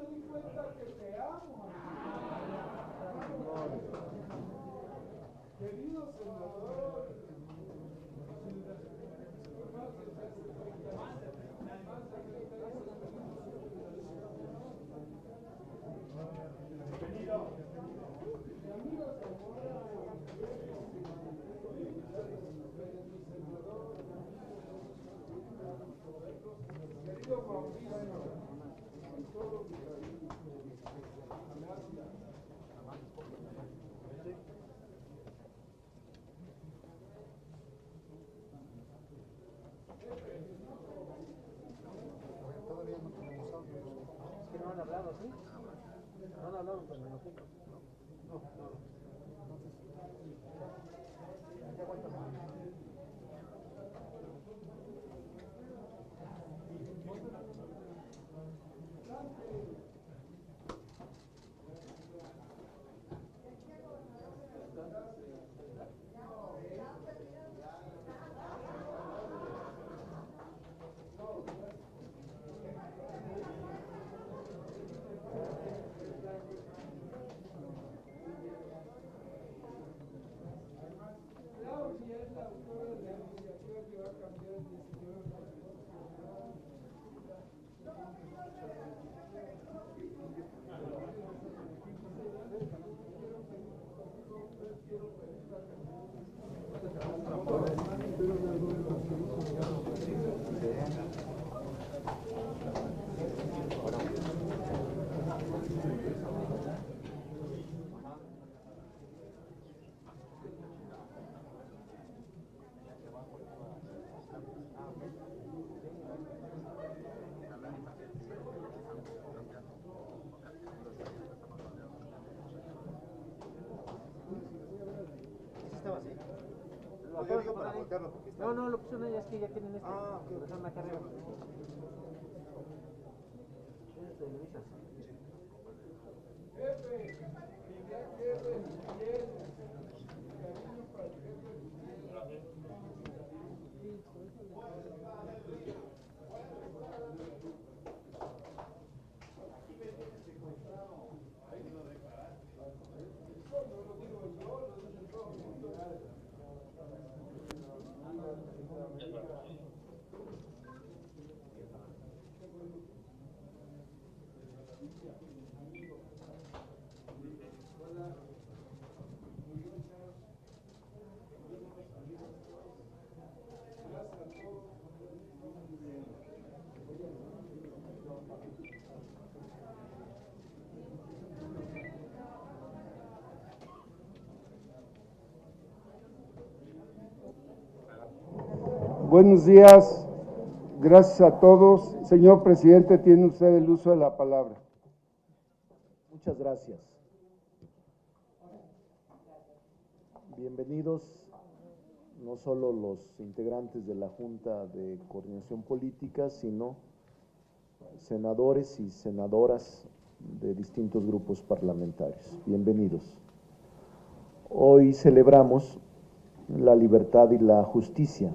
di cuenta que te amo. Querido senador. Querido Mauricio, con todo mi cariño, gracias. Todavía no tenemos audio. Es que no han hablado, ¿sí? No han hablado, pues me imagino. No. Ya aguanta. Claudia es la autora de la iniciativa que va a cambiar el diseño de la ¿Estaba así? No, lo pusieron ahí, es que ya tienen este. Lo dejaron acá arriba. jefe, ya jefe, bien, cariño para el jefe. Buenos días, gracias a todos. Señor presidente, tiene usted el uso de la palabra. Muchas gracias. Bienvenidos no solo los integrantes de la Junta de Coordinación Política, sino senadores y senadoras de distintos grupos parlamentarios. Bienvenidos. Hoy celebramos la libertad y la justicia.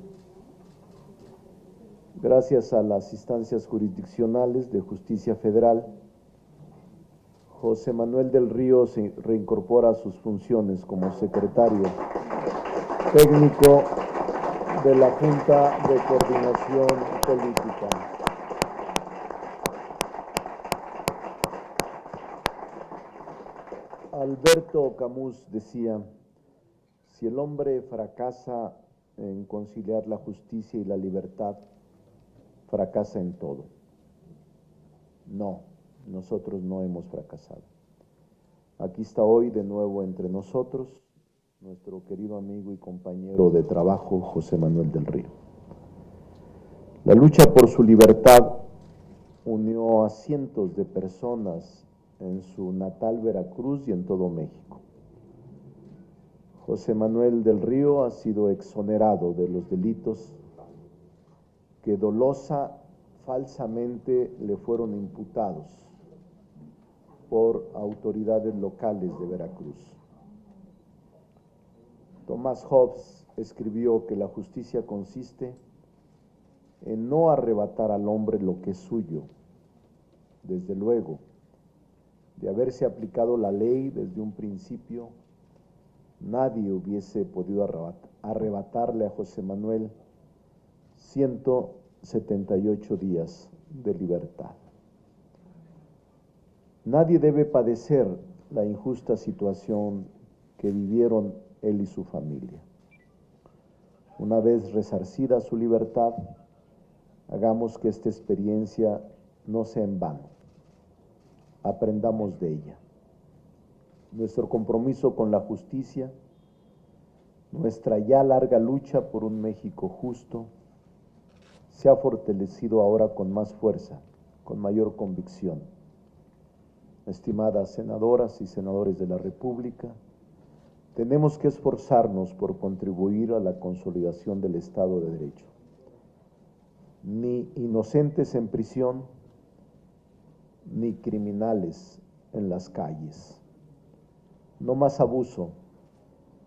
Gracias a las instancias jurisdiccionales de justicia federal, José Manuel del Río se reincorpora a sus funciones como secretario técnico de la Junta de Coordinación Política. Alberto Camus decía: si el hombre fracasa en conciliar la justicia y la libertad, fracasa en todo. No, nosotros no hemos fracasado. Aquí está hoy de nuevo entre nosotros nuestro querido amigo y compañero de trabajo, José Manuel del Río. La lucha por su libertad unió a cientos de personas en su natal Veracruz y en todo México. José Manuel del Río ha sido exonerado de los delitos que dolosa falsamente le fueron imputados por autoridades locales de Veracruz. Thomas Hobbes escribió que la justicia consiste en no arrebatar al hombre lo que es suyo. Desde luego, de haberse aplicado la ley desde un principio, nadie hubiese podido arrebatarle a José Manuel 178 días de libertad. Nadie debe padecer la injusta situación que vivieron él y su familia. Una vez resarcida su libertad, hagamos que esta experiencia no sea en vano. Aprendamos de ella. Nuestro compromiso con la justicia, nuestra ya larga lucha por un México justo, se ha fortalecido ahora con más fuerza, con mayor convicción. Estimadas senadoras y senadores de la República, tenemos que esforzarnos por contribuir a la consolidación del Estado de Derecho. Ni inocentes en prisión, ni criminales en las calles. No más abuso,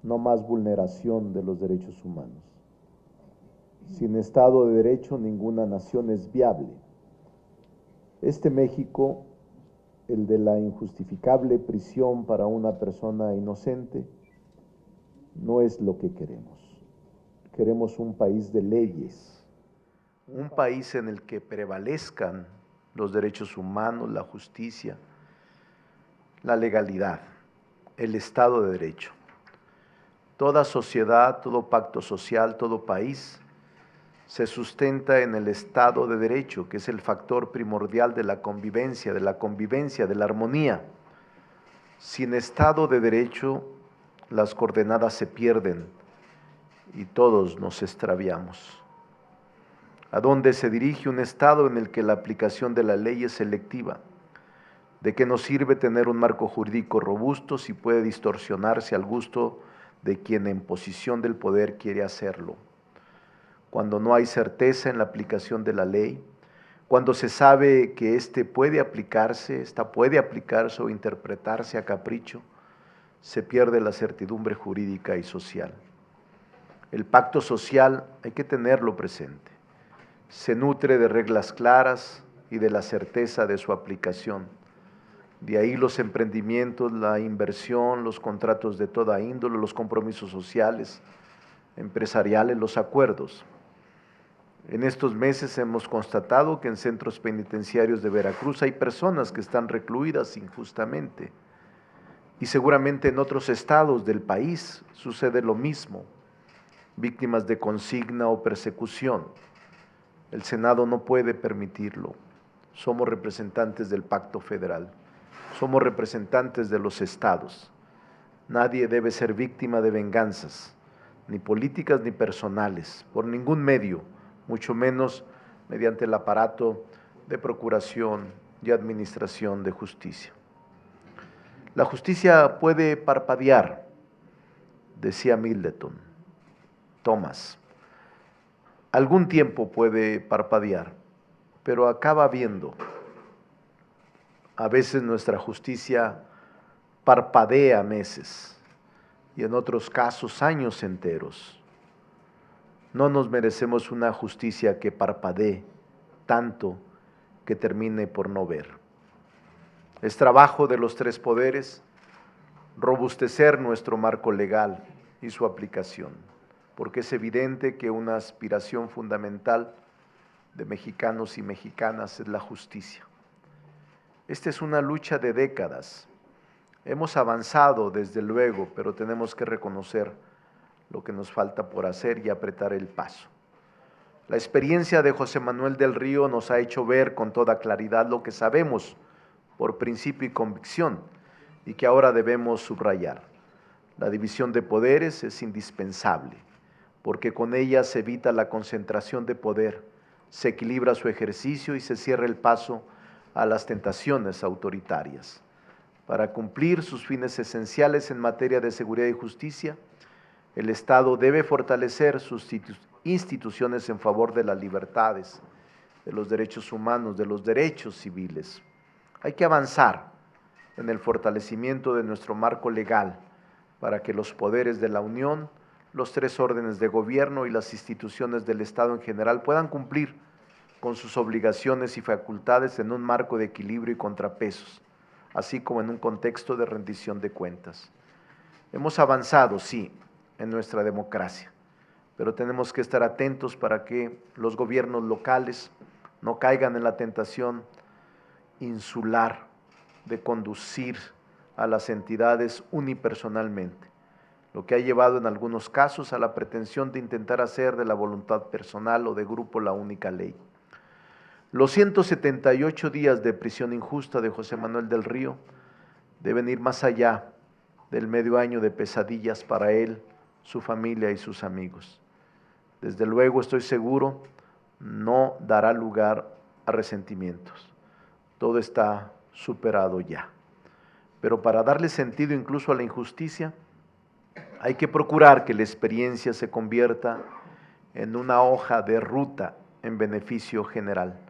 no más vulneración de los derechos humanos. Sin Estado de Derecho, ninguna nación es viable. Este México, el de la injustificable prisión para una persona inocente, no es lo que queremos. Queremos un país de leyes, un país en el que prevalezcan los derechos humanos, la justicia, la legalidad, el Estado de Derecho. Toda sociedad, todo pacto social, todo país se sustenta en el Estado de Derecho, que es el factor primordial de la convivencia, de la armonía. Sin Estado de Derecho, las coordenadas se pierden y todos nos extraviamos. ¿A dónde se dirige un Estado en el que la aplicación de la ley es selectiva? ¿De qué nos sirve tener un marco jurídico robusto si puede distorsionarse al gusto de quien en posición del poder quiere hacerlo? Cuando no hay certeza en la aplicación de la ley, cuando se sabe que esta puede aplicarse o interpretarse a capricho, se pierde la certidumbre jurídica y social. El pacto social hay que tenerlo presente. Se nutre de reglas claras y de la certeza de su aplicación. De ahí los emprendimientos, la inversión, los contratos de toda índole, los compromisos sociales, empresariales, los acuerdos. En estos meses hemos constatado que en centros penitenciarios de Veracruz hay personas que están recluidas injustamente. Y seguramente en otros estados del país sucede lo mismo, víctimas de consigna o persecución. El Senado no puede permitirlo. Somos representantes del Pacto Federal, somos representantes de los estados. Nadie debe ser víctima de venganzas, ni políticas ni personales, por ningún medio, mucho menos mediante el aparato de procuración y administración de justicia. La justicia puede parpadear, decía Middleton Thomas. Algún tiempo puede parpadear, pero acaba viendo. A veces nuestra justicia parpadea meses y en otros casos años enteros. No nos merecemos una justicia que parpadee tanto que termine por no ver. Es trabajo de los tres poderes robustecer nuestro marco legal y su aplicación, porque es evidente que una aspiración fundamental de mexicanos y mexicanas es la justicia. Esta es una lucha de décadas. Hemos avanzado desde luego, pero tenemos que reconocer lo que nos falta por hacer y apretar el paso. La experiencia de José Manuel del Río nos ha hecho ver con toda claridad lo que sabemos por principio y convicción y que ahora debemos subrayar. La división de poderes es indispensable, porque con ella se evita la concentración de poder, se equilibra su ejercicio y se cierra el paso a las tentaciones autoritarias. Para cumplir sus fines esenciales en materia de seguridad y justicia, el Estado debe fortalecer sus instituciones en favor de las libertades, de los derechos humanos, de los derechos civiles. Hay que avanzar en el fortalecimiento de nuestro marco legal para que los poderes de la Unión, los tres órdenes de gobierno y las instituciones del Estado en general puedan cumplir con sus obligaciones y facultades en un marco de equilibrio y contrapesos, así como en un contexto de rendición de cuentas. Hemos avanzado, sí, en nuestra democracia, pero tenemos que estar atentos para que los gobiernos locales no caigan en la tentación insular de conducir a las entidades unipersonalmente, lo que ha llevado en algunos casos a la pretensión de intentar hacer de la voluntad personal o de grupo la única ley. Los 178 días de prisión injusta de José Manuel del Río deben ir más allá del medio año de pesadillas para él, su familia y sus amigos. Desde luego, estoy seguro, no dará lugar a resentimientos. Todo está superado ya. Pero para darle sentido incluso a la injusticia, hay que procurar que la experiencia se convierta en una hoja de ruta en beneficio general,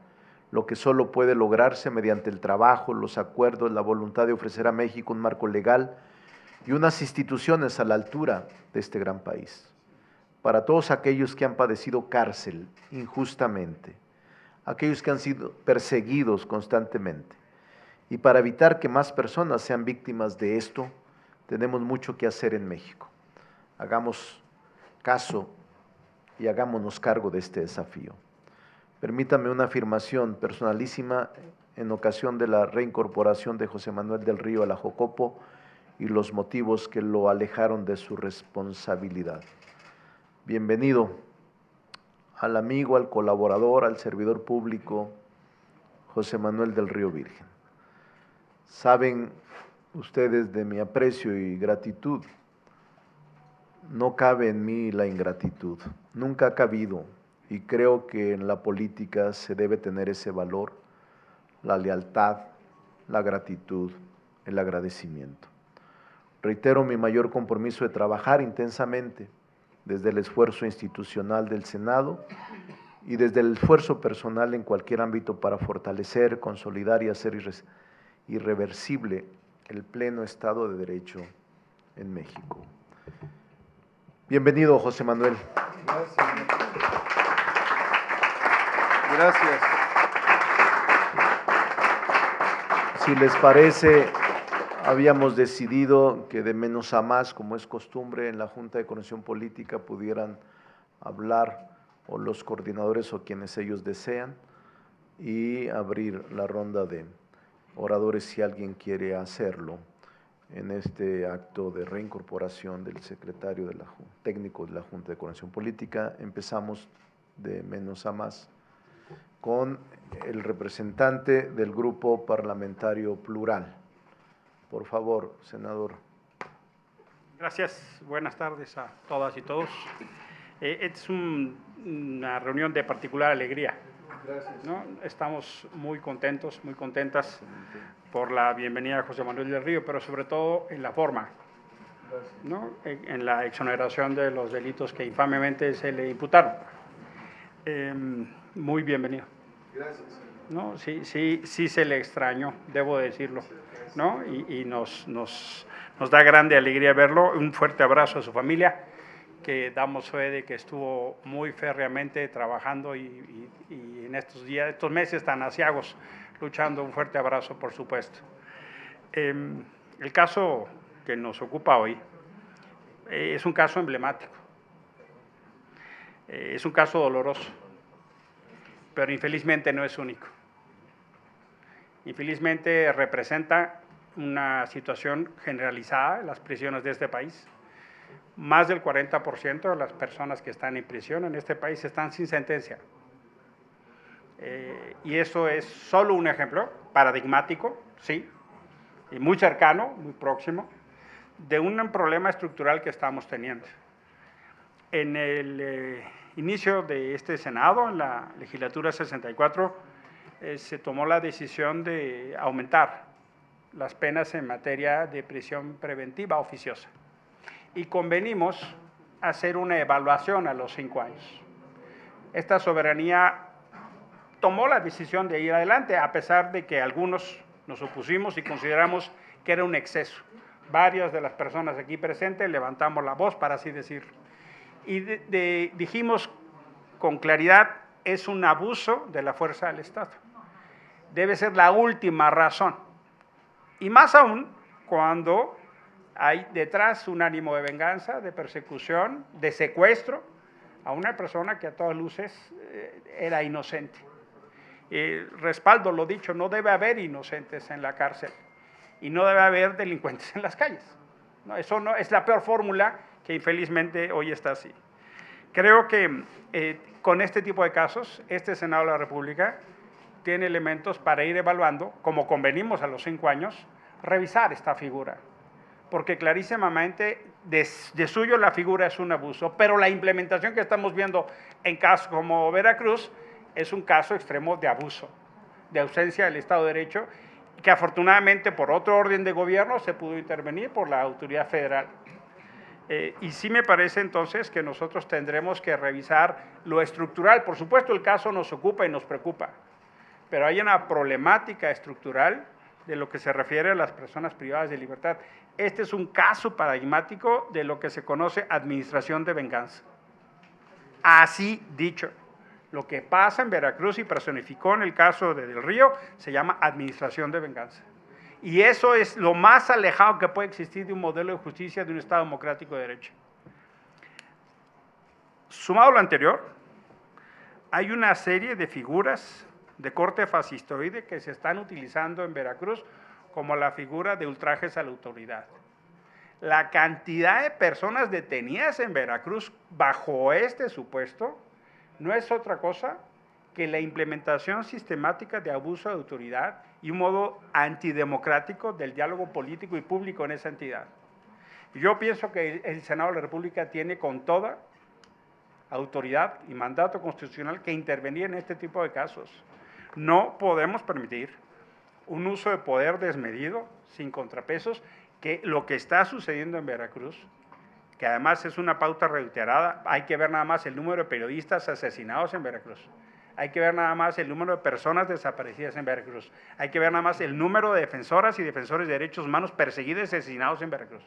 lo que solo puede lograrse mediante el trabajo, los acuerdos, la voluntad de ofrecer a México un marco legal y unas instituciones a la altura de este gran país. Para todos aquellos que han padecido cárcel injustamente, aquellos que han sido perseguidos constantemente, y para evitar que más personas sean víctimas de esto, tenemos mucho que hacer en México. Hagamos caso y hagámonos cargo de este desafío. Permítame una afirmación personalísima en ocasión de la reincorporación de José Manuel del Río a la Jocopo y los motivos que lo alejaron de su responsabilidad. Bienvenido al amigo, al colaborador, al servidor público, José Manuel del Río Virgen. Saben ustedes de mi aprecio y gratitud. No cabe en mí la ingratitud, nunca ha cabido, y creo que en la política se debe tener ese valor, la lealtad, la gratitud, el agradecimiento. Reitero mi mayor compromiso de trabajar intensamente desde el esfuerzo institucional del Senado y desde el esfuerzo personal en cualquier ámbito para fortalecer, consolidar y hacer irreversible el pleno Estado de Derecho en México. Bienvenido, José Manuel. Gracias. Gracias. Si les parece, habíamos decidido que de menos a más, como es costumbre en la Junta de Coordinación Política, pudieran hablar o los coordinadores o quienes ellos desean y abrir la ronda de oradores si alguien quiere hacerlo en este acto de reincorporación del secretario técnico de la Junta de Coordinación Política. Empezamos de menos a más con el representante del Grupo Parlamentario Plural. Por favor, senador. Gracias, buenas tardes a todas y todos. Es una reunión de particular alegría. Gracias. ¿No? Estamos muy contentos, muy contentas por la bienvenida a José Manuel del Río, pero sobre todo en la forma, ¿no? En la exoneración de los delitos que infamemente se le imputaron. Muy bienvenido. Gracias. ¿No? Sí se le extrañó, debo decirlo, ¿no? Y nos da grande alegría verlo. Un fuerte abrazo a su familia, que damos fe de que estuvo muy férreamente trabajando y en estos meses tan aciagos, luchando. Un fuerte abrazo, por supuesto. El caso que nos ocupa hoy es un caso emblemático, es un caso doloroso, pero infelizmente no es único. Infelizmente representa una situación generalizada en las prisiones de este país. Más del 40% de las personas que están en prisión en este país están sin sentencia. Y eso es solo un ejemplo paradigmático, sí, y muy cercano, muy próximo, de un problema estructural que estamos teniendo. En el inicio de este Senado, en la legislatura 64, se tomó la decisión de aumentar las penas en materia de prisión preventiva oficiosa. Y convenimos hacer una evaluación a los 5 años. Esta soberanía tomó la decisión de ir adelante, a pesar de que algunos nos opusimos y consideramos que era un exceso. Varias de las personas aquí presentes levantamos la voz, para así decirlo. Y dijimos con claridad, es un abuso de la fuerza del Estado. Debe ser la última razón Y más aún cuando hay detrás un ánimo de venganza, de persecución, de secuestro a una persona que a todas luces era inocente. Respaldo lo dicho, no debe haber inocentes en la cárcel y no debe haber delincuentes en las calles. No, eso no, es la peor fórmula que infelizmente hoy está así. Creo que con este tipo de casos, este Senado de la República tiene elementos para ir evaluando, como convenimos a los 5 años, revisar esta figura. Porque clarísimamente de suyo la figura es un abuso, pero la implementación que estamos viendo en casos como Veracruz es un caso extremo de abuso, de ausencia del Estado de Derecho, que afortunadamente por otro orden de gobierno se pudo intervenir por la autoridad federal. Y sí me parece entonces que nosotros tendremos que revisar lo estructural. Por supuesto el caso nos ocupa y nos preocupa, pero hay una problemática estructural de lo que se refiere a las personas privadas de libertad. Este es un caso paradigmático de lo que se conoce administración de venganza. Así dicho, lo que pasa en Veracruz y personificó en el caso de Del Río se llama administración de venganza. Y eso es lo más alejado que puede existir de un modelo de justicia de un Estado democrático de derecho. Sumado a lo anterior, hay una serie de figuras de corte fascistoide que se están utilizando en Veracruz como la figura de ultrajes a la autoridad. La cantidad de personas detenidas en Veracruz bajo este supuesto no es otra cosa que la implementación sistemática de abuso de autoridad y un modo antidemocrático del diálogo político y público en esa entidad. Yo pienso que el Senado de la República tiene con toda autoridad y mandato constitucional que intervenir en este tipo de casos. No podemos permitir un uso de poder desmedido, sin contrapesos, que lo que está sucediendo en Veracruz, que además es una pauta reiterada, hay que ver nada más el número de periodistas asesinados en Veracruz, hay que ver nada más el número de personas desaparecidas en Veracruz, hay que ver nada más el número de defensoras y defensores de derechos humanos perseguidos y asesinados en Veracruz.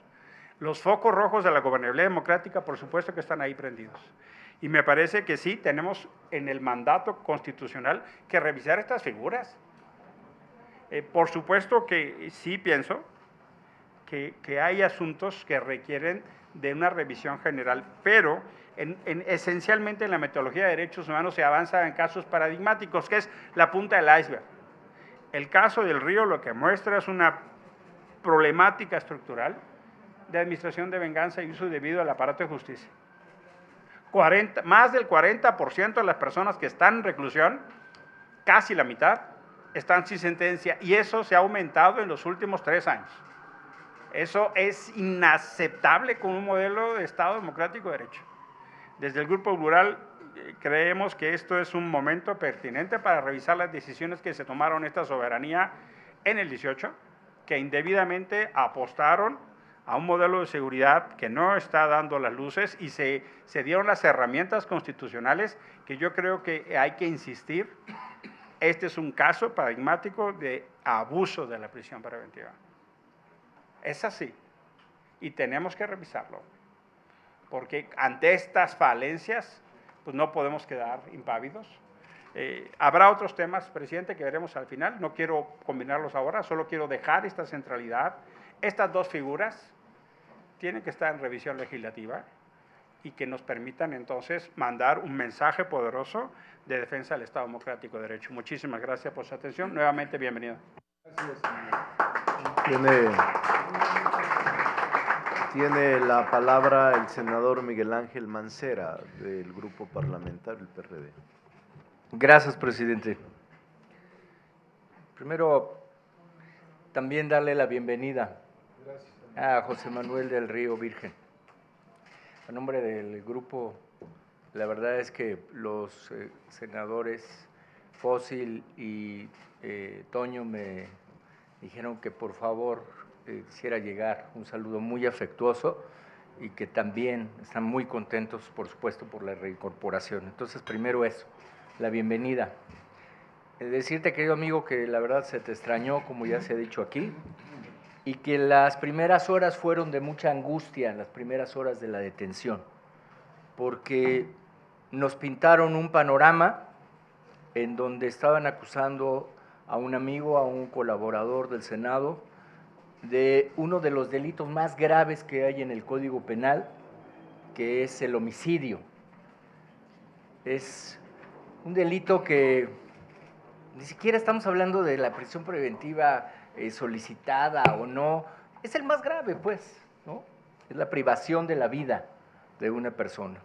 Los focos rojos de la gobernabilidad democrática, por supuesto que están ahí prendidos. Y me parece que sí, tenemos en el mandato constitucional que revisar estas figuras. Por supuesto que sí pienso que hay asuntos que requieren de una revisión general, pero esencialmente en la metodología de derechos humanos se avanza en casos paradigmáticos, que es la punta del iceberg. El caso del Río lo que muestra es una problemática estructural de administración de venganza y uso debido al aparato de justicia. Más del 40% de las personas que están en reclusión, casi la mitad, están sin sentencia, y eso se ha aumentado en los últimos 3 años. Eso es inaceptable con un modelo de Estado democrático de derecho. Desde el Grupo Plural creemos que esto es un momento pertinente para revisar las decisiones que se tomaron esta soberanía en el 18, que indebidamente apostaron a un modelo de seguridad que no está dando las luces y se dieron las herramientas constitucionales que yo creo que hay que insistir. Este es un caso paradigmático de abuso de la prisión preventiva. Es así, y tenemos que revisarlo, porque ante estas falencias, pues no podemos quedar impávidos. Habrá otros temas, presidente, que veremos al final, no quiero combinarlos ahora, solo quiero dejar esta centralidad. Estas dos figuras tienen que estar en revisión legislativa y que nos permitan entonces mandar un mensaje poderoso de defensa del Estado democrático de derecho. Muchísimas gracias por su atención, nuevamente bienvenido. Tiene la palabra el senador Miguel Ángel Mancera, del Grupo Parlamentario del PRD. Gracias, presidente. Primero, también darle la bienvenida a José Manuel del Río Virgen. A nombre del grupo, la verdad es que los senadores Fósil y Toño me dijeron que por favor quisiera llegar un saludo muy afectuoso y que también están muy contentos, por supuesto, por la reincorporación. Entonces, primero eso, la bienvenida. Decirte, querido amigo, que la verdad se te extrañó, como ya se ha dicho aquí, y que las primeras horas fueron de mucha angustia, las primeras horas de la detención, porque nos pintaron un panorama en donde estaban acusando a un amigo, a un colaborador del Senado, de uno de los delitos más graves que hay en el Código Penal, que es el homicidio. Es un delito que ni siquiera estamos hablando de la prisión preventiva solicitada o no, es el más grave, pues, ¿no? Es la privación de la vida de una persona.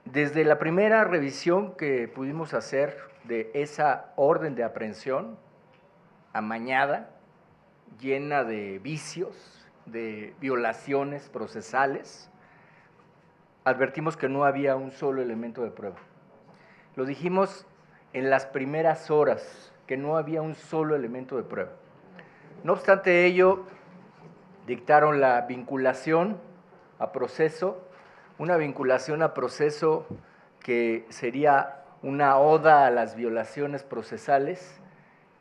Desde la primera revisión que pudimos hacer de esa orden de aprehensión, amañada, llena de vicios, de violaciones procesales, advertimos que no había un solo elemento de prueba. Lo dijimos en las primeras horas, que no había un solo elemento de prueba. No obstante ello, dictaron la vinculación a proceso, una vinculación a proceso que sería una oda a las violaciones procesales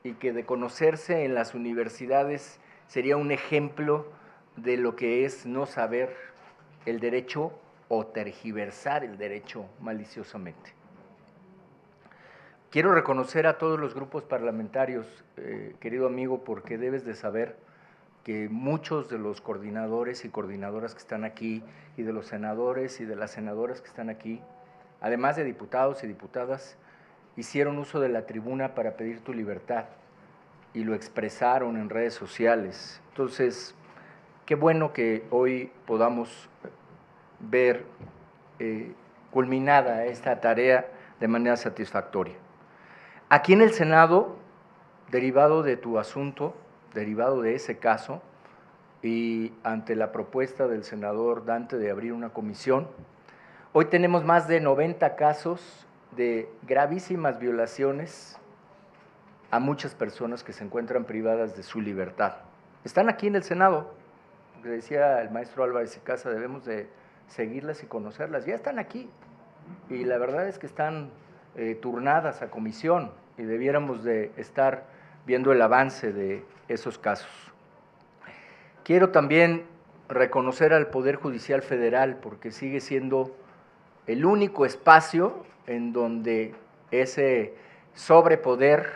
y que de conocerse en las universidades sería un ejemplo de lo que es no saber el derecho o tergiversar el derecho maliciosamente. Quiero reconocer a todos los grupos parlamentarios, querido amigo, porque debes de saber que muchos de los coordinadores y coordinadoras que están aquí, y de los senadores y de las senadoras que están aquí, además de diputados y diputadas, hicieron uso de la tribuna para pedir tu libertad y lo expresaron en redes sociales. Entonces, qué bueno que hoy podamos ver culminada esta tarea de manera satisfactoria. Aquí en el Senado, derivado de tu asunto, derivado de ese caso, y ante la propuesta del senador Dante de abrir una comisión, hoy tenemos más de 90 casos de gravísimas violaciones a muchas personas que se encuentran privadas de su libertad. Están aquí en el Senado, porque decía el maestro Álvarez y Casa, debemos de seguirlas y conocerlas, ya están aquí, y la verdad es que están turnadas a comisión, y debiéramos de estar viendo el avance de esos casos. Quiero también reconocer al Poder Judicial Federal, porque sigue siendo el único espacio en donde ese sobrepoder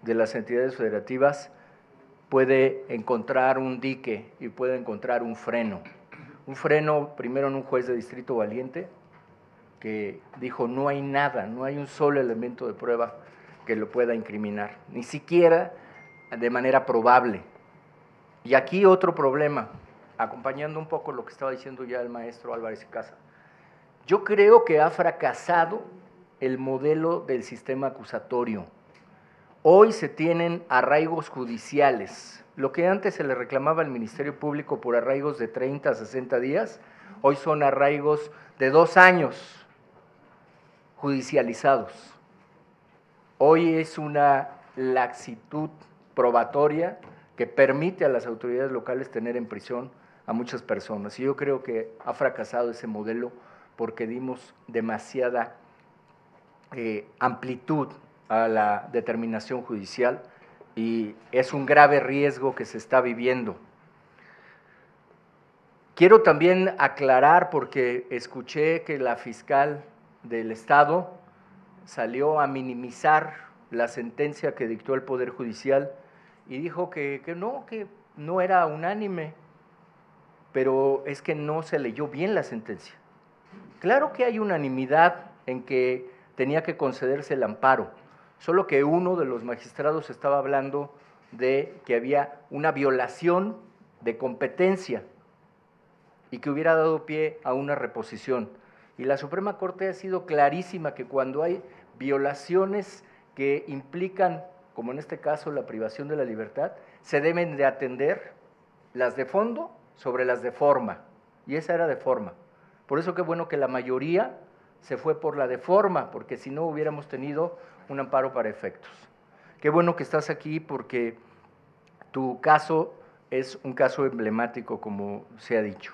de las entidades federativas puede encontrar un dique y puede encontrar un freno. Un freno primero en un juez de distrito valiente que dijo no hay nada, no hay un solo elemento de prueba que lo pueda incriminar, ni siquiera de manera probable. Y aquí otro problema, acompañando un poco lo que estaba diciendo ya el maestro Álvarez y Casa. Yo creo que ha fracasado el modelo del sistema acusatorio. Hoy se tienen arraigos judiciales. Lo que antes se le reclamaba al Ministerio Público por arraigos de 30 a 60 días, hoy son arraigos de 2 años judicializados. Hoy es una laxitud probatoria que permite a las autoridades locales tener en prisión a muchas personas. Y yo creo que ha fracasado ese modelo porque dimos demasiada amplitud a la determinación judicial y es un grave riesgo que se está viviendo. Quiero también aclarar, porque escuché que la fiscal del Estado salió a minimizar la sentencia que dictó el Poder Judicial y dijo que no era unánime, pero es que no se leyó bien la sentencia. Claro que hay unanimidad en que tenía que concederse el amparo, solo que uno de los magistrados estaba hablando de que había una violación de competencia y que hubiera dado pie a una reposición. Y la Suprema Corte ha sido clarísima que cuando hay violaciones que implican, como en este caso, la privación de la libertad, se deben de atender las de fondo sobre las de forma, y esa era de forma. Por eso qué bueno que la mayoría se fue por la de forma, porque si no hubiéramos tenido un amparo para efectos. Qué bueno que estás aquí porque tu caso es un caso emblemático, como se ha dicho.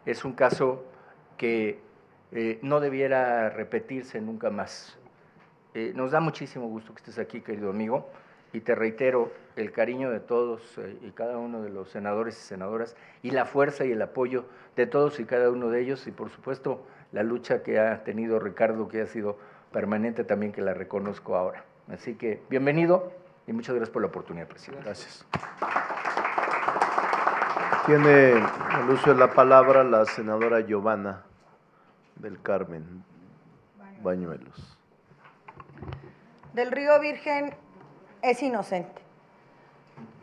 Es un caso que no debiera repetirse nunca más. Nos da muchísimo gusto que estés aquí, querido amigo, y te reitero el cariño de todos y cada uno de los senadores y senadoras, y la fuerza y el apoyo de todos y cada uno de ellos, y por supuesto la lucha que ha tenido Ricardo, que ha sido permanente también, que la reconozco ahora. Así que bienvenido y muchas gracias por la oportunidad, presidente. Gracias. Tiene el uso de la palabra la senadora Giovanna del Carmen Bañuelos. Del Río Virgen es inocente.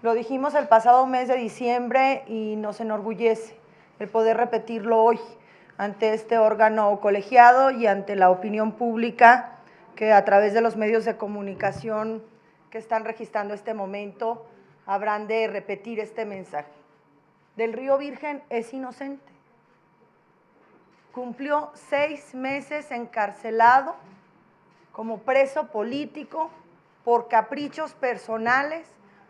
Lo dijimos el pasado mes de diciembre y nos enorgullece el poder repetirlo hoy ante este órgano colegiado y ante la opinión pública que a través de los medios de comunicación que están registrando este momento habrán de repetir este mensaje. Del Río Virgen es inocente. Cumplió 6 meses encarcelado como preso político por caprichos personales,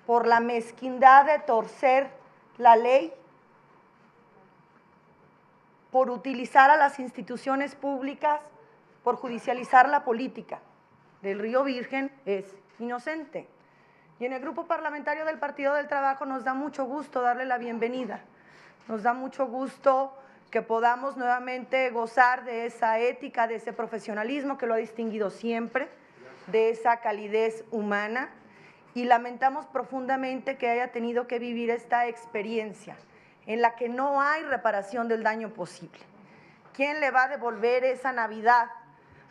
por la mezquindad de torcer la ley, por utilizar a las instituciones públicas, por judicializar la política. Del Río Virgen es inocente. Y en el Grupo Parlamentario del Partido del Trabajo nos da mucho gusto darle la bienvenida. Nos da mucho gusto que podamos nuevamente gozar de esa ética, de ese profesionalismo que lo ha distinguido siempre, de esa calidez humana, y lamentamos profundamente que haya tenido que vivir esta experiencia en la que no hay reparación del daño posible. ¿Quién le va a devolver esa Navidad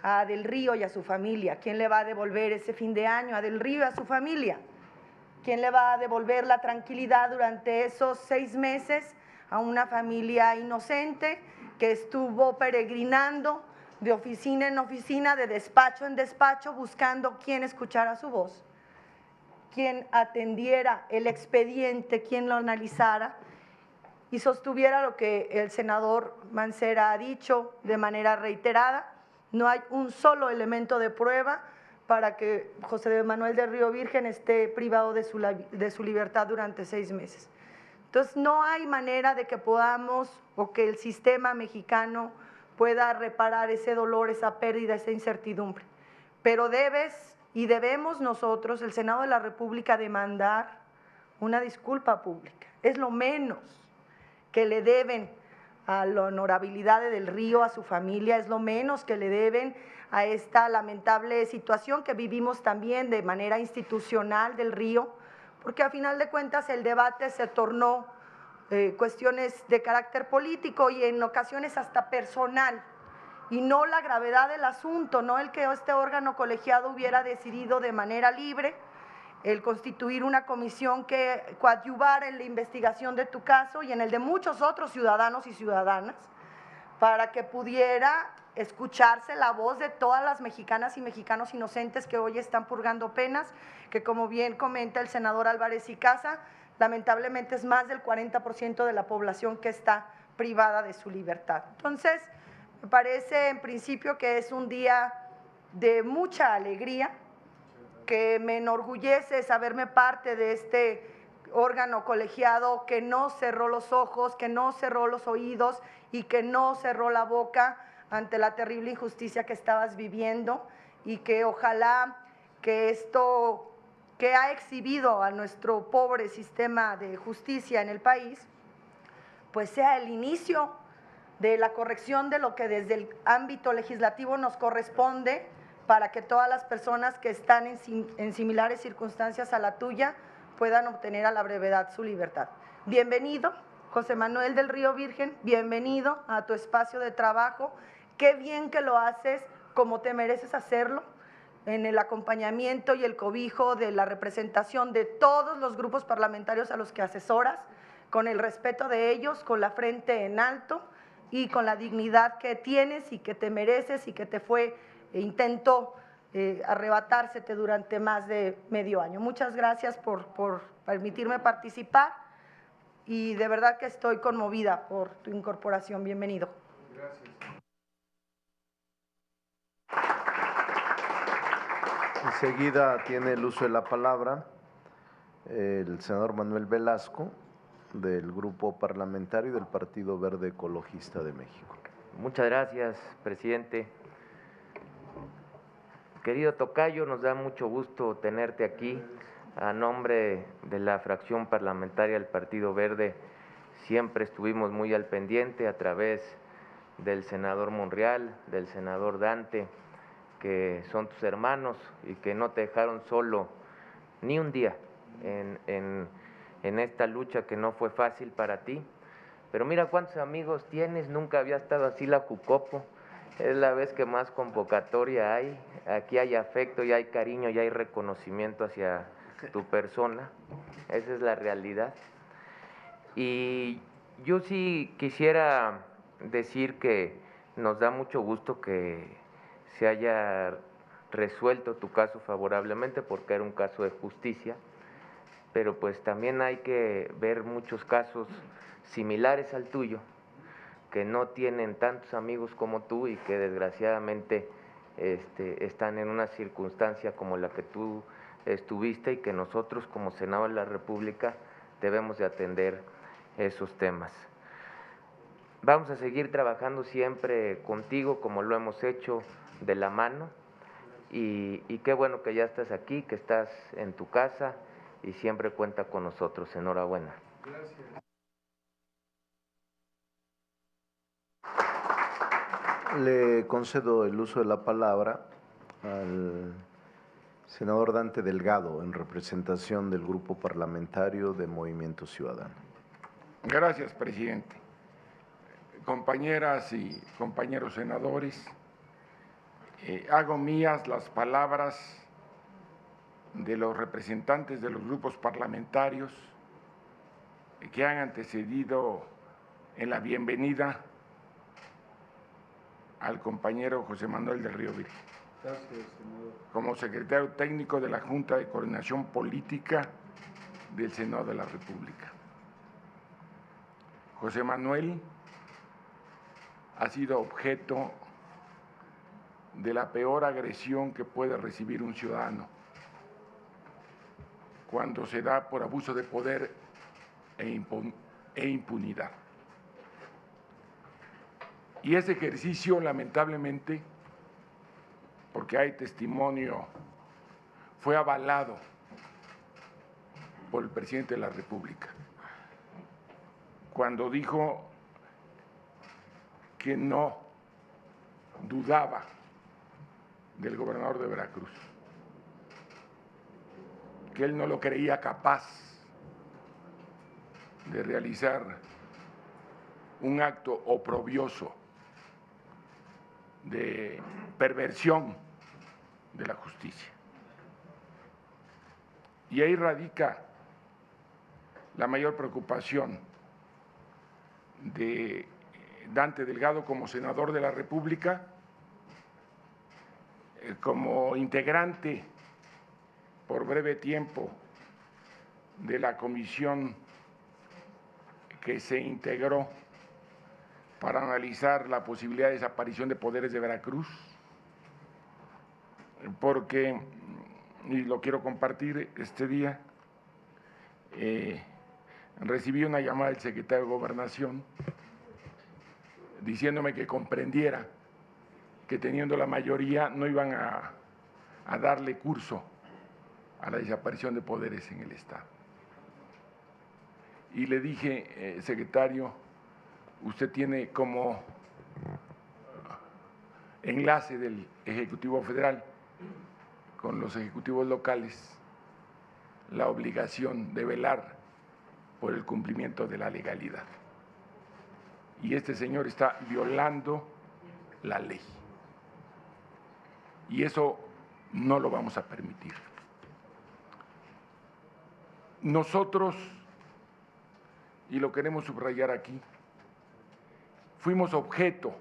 a Del Río y a su familia? ¿Quién le va a devolver ese fin de año a Del Río y a su familia? ¿Quién le va a devolver la tranquilidad durante esos 6 meses a una familia inocente que estuvo peregrinando de oficina en oficina, de despacho en despacho, buscando quién escuchara su voz, quién atendiera el expediente, quién lo analizara y sostuviera lo que el senador Mancera ha dicho de manera reiterada? No hay un solo elemento de prueba para que José Manuel del Río Virgen esté privado de su libertad durante 6 meses. Entonces, no hay manera de que podamos o que el sistema mexicano pueda reparar ese dolor, esa pérdida, esa incertidumbre. Pero debemos nosotros, el Senado de la República, demandar una disculpa pública. Es lo menos que le deben a la honorabilidad de Del Río, a su familia, es lo menos que le deben a esta lamentable situación que vivimos también de manera institucional Del Río, porque a final de cuentas el debate se tornó cuestiones de carácter político y en ocasiones hasta personal, y no la gravedad del asunto, no el que este órgano colegiado hubiera decidido de manera libre el constituir una comisión que coadyuvara en la investigación de tu caso y en el de muchos otros ciudadanos y ciudadanas, para que pudiera escucharse la voz de todas las mexicanas y mexicanos inocentes que hoy están purgando penas, que como bien comenta el senador Álvarez y Casa, lamentablemente es más del 40% de la población que está privada de su libertad. Entonces, me parece en principio que es un día de mucha alegría, que me enorgullece saberme parte de este órgano colegiado que no cerró los ojos, que no cerró los oídos y que no cerró la boca ante la terrible injusticia que estabas viviendo, y que ojalá que esto que ha exhibido a nuestro pobre sistema de justicia en el país, pues sea el inicio de la corrección de lo que desde el ámbito legislativo nos corresponde, para que todas las personas que están en similares circunstancias a la tuya puedan obtener a la brevedad su libertad. Bienvenido, José Manuel del Río Virgen, bienvenido a tu espacio de trabajo. Qué bien que lo haces como te mereces hacerlo, en el acompañamiento y el cobijo de la representación de todos los grupos parlamentarios a los que asesoras, con el respeto de ellos, con la frente en alto y con la dignidad que tienes y que te mereces y que te fue intentó arrebatársete durante más de medio año. Muchas gracias por permitirme participar y de verdad que estoy conmovida por tu incorporación. Bienvenido. Gracias. Enseguida tiene el uso de la palabra el senador Manuel Velasco, del Grupo Parlamentario del Partido Verde Ecologista de México. Muchas gracias, presidente. Querido tocayo, nos da mucho gusto tenerte aquí. A nombre de la fracción parlamentaria del Partido Verde, siempre estuvimos muy al pendiente a través del senador Monreal, del senador Dante, que son tus hermanos y que no te dejaron solo ni un día en en esta lucha que no fue fácil para ti. Pero mira cuántos amigos tienes, nunca había estado así la Jucopo. Es la vez que más convocatoria hay. Aquí hay afecto y hay cariño y hay reconocimiento hacia tu persona. Esa es la realidad. Y yo sí quisiera decir que nos da mucho gusto que se haya resuelto tu caso favorablemente, porque era un caso de justicia, pero pues también hay que ver muchos casos similares al tuyo, que no tienen tantos amigos como tú y que desgraciadamente están en una circunstancia como la que tú estuviste, y que nosotros como Senado de la República debemos de atender esos temas. Vamos a seguir trabajando siempre contigo como lo hemos hecho, de la mano, y qué bueno que ya estás aquí, que estás en tu casa y siempre cuenta con nosotros. Enhorabuena. Le concedo el uso de la palabra al senador Dante Delgado, en representación del Grupo Parlamentario de Movimiento Ciudadano. Gracias, presidente. Compañeras y compañeros senadores, hago mías las palabras de los representantes de los grupos parlamentarios que han antecedido en la bienvenida al compañero José Manuel del Río Virgen. Gracias, senador. Como secretario técnico de la Junta de Coordinación Política del Senado de la República. José Manuel ha sido objeto de la peor agresión que puede recibir un ciudadano cuando se da por abuso de poder e impunidad. Y ese ejercicio, lamentablemente, porque hay testimonio, fue avalado por el presidente de la República, cuando dijo que no dudaba del gobernador de Veracruz, que él no lo creía capaz de realizar un acto oprobioso de perversión de la justicia. Y ahí radica la mayor preocupación de Dante Delgado como senador de la República, como integrante por breve tiempo de la comisión que se integró para analizar la posibilidad de desaparición de poderes de Veracruz, porque, y lo quiero compartir este día, recibí una llamada del secretario de Gobernación diciéndome que comprendiera que teniendo la mayoría no iban a darle curso a la desaparición de poderes en el Estado. Y le dije, secretario, usted tiene como enlace del Ejecutivo Federal con los ejecutivos locales la obligación de velar por el cumplimiento de la legalidad. Y este señor está violando la ley. Y eso no lo vamos a permitir. Nosotros, y lo queremos subrayar aquí, fuimos objeto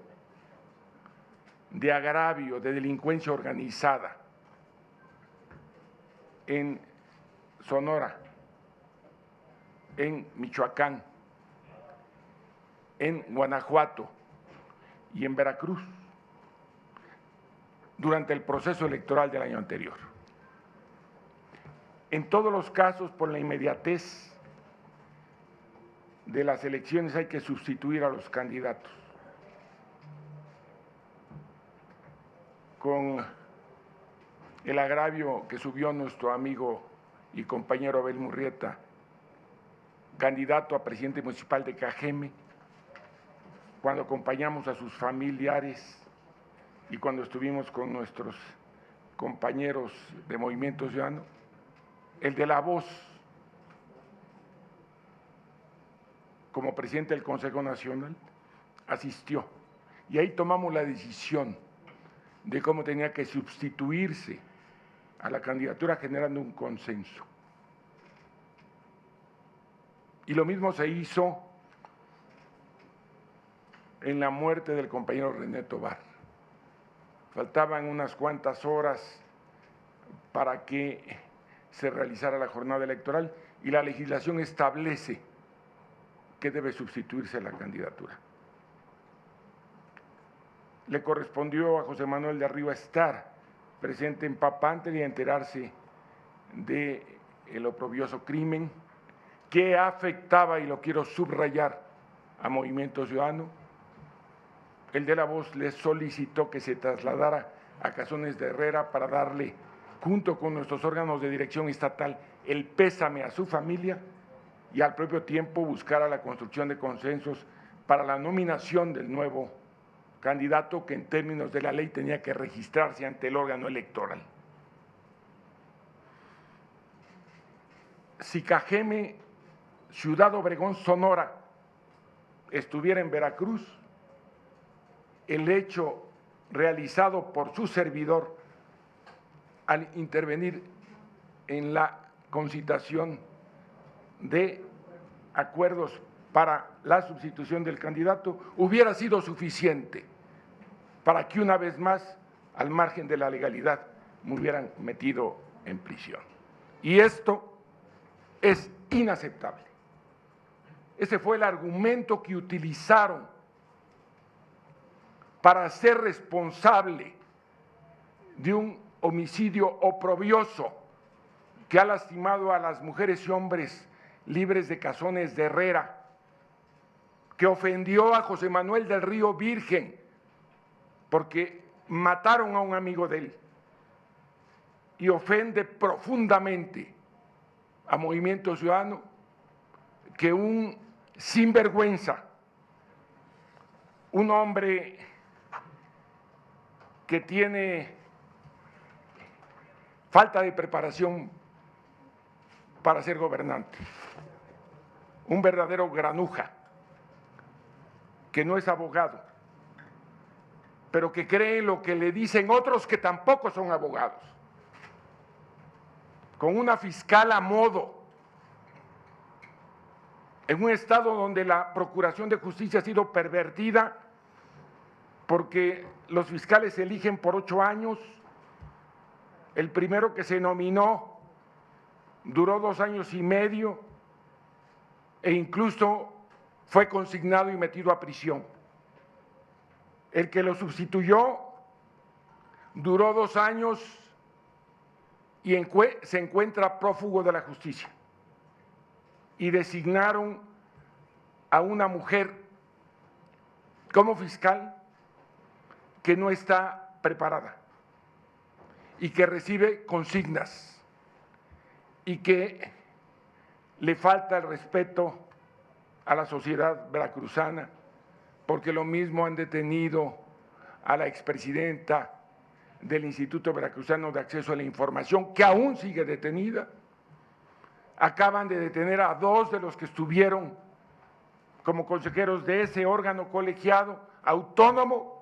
de agravio, de delincuencia organizada en Sonora, en Michoacán, en Guanajuato y en Veracruz durante el proceso electoral del año anterior. En todos los casos, por la inmediatez de las elecciones, hay que sustituir a los candidatos con el agravio que subió nuestro amigo y compañero Abel Murrieta, candidato a presidente municipal de Cajeme, cuando acompañamos a sus familiares y cuando estuvimos con nuestros compañeros de Movimiento Ciudadano, el de La Voz, como presidente del Consejo Nacional, asistió. Y ahí tomamos la decisión de cómo tenía que sustituirse a la candidatura generando un consenso. Y lo mismo se hizo en la muerte del compañero René Tobar. Faltaban unas cuantas horas para que se realizara la jornada electoral y la legislación establece que debe sustituirse la candidatura. Le correspondió a José Manuel de Arriba estar presente en Papantla y enterarse del oprobioso crimen que afectaba, y lo quiero subrayar, a Movimiento Ciudadano. El de la voz le solicitó que se trasladara a Cazones de Herrera para darle, junto con nuestros órganos de dirección estatal, el pésame a su familia y al propio tiempo buscar la construcción de consensos para la nominación del nuevo candidato que en términos de la ley tenía que registrarse ante el órgano electoral. Si Cajeme, Ciudad Obregón, Sonora, estuviera en Veracruz, el hecho realizado por su servidor al intervenir en la concitación de acuerdos para la sustitución del candidato hubiera sido suficiente para que una vez más, al margen de la legalidad, me hubieran metido en prisión. Y esto es inaceptable. Ese fue el argumento que utilizaron para ser responsable de un homicidio oprobioso que ha lastimado a las mujeres y hombres libres de Cazones de Herrera, que ofendió a José Manuel del Río Virgen porque mataron a un amigo de él, y ofende profundamente a Movimiento Ciudadano que un sinvergüenza, un hombre que tiene falta de preparación para ser gobernante, un verdadero granuja, que no es abogado, pero que cree en lo que le dicen otros que tampoco son abogados, con una fiscal a modo, en un estado donde la Procuración de Justicia ha sido pervertida porque los fiscales se eligen por 8 años, el primero que se nominó duró 2 años y medio e incluso fue consignado y metido a prisión. El que lo sustituyó duró 2 años y se encuentra prófugo de la justicia. Y designaron a una mujer como fiscal que no está preparada y que recibe consignas y que le falta el respeto a la sociedad veracruzana, porque lo mismo han detenido a la expresidenta del Instituto Veracruzano de Acceso a la Información, que aún sigue detenida. Acaban de detener a 2 de los que estuvieron como consejeros de ese órgano colegiado autónomo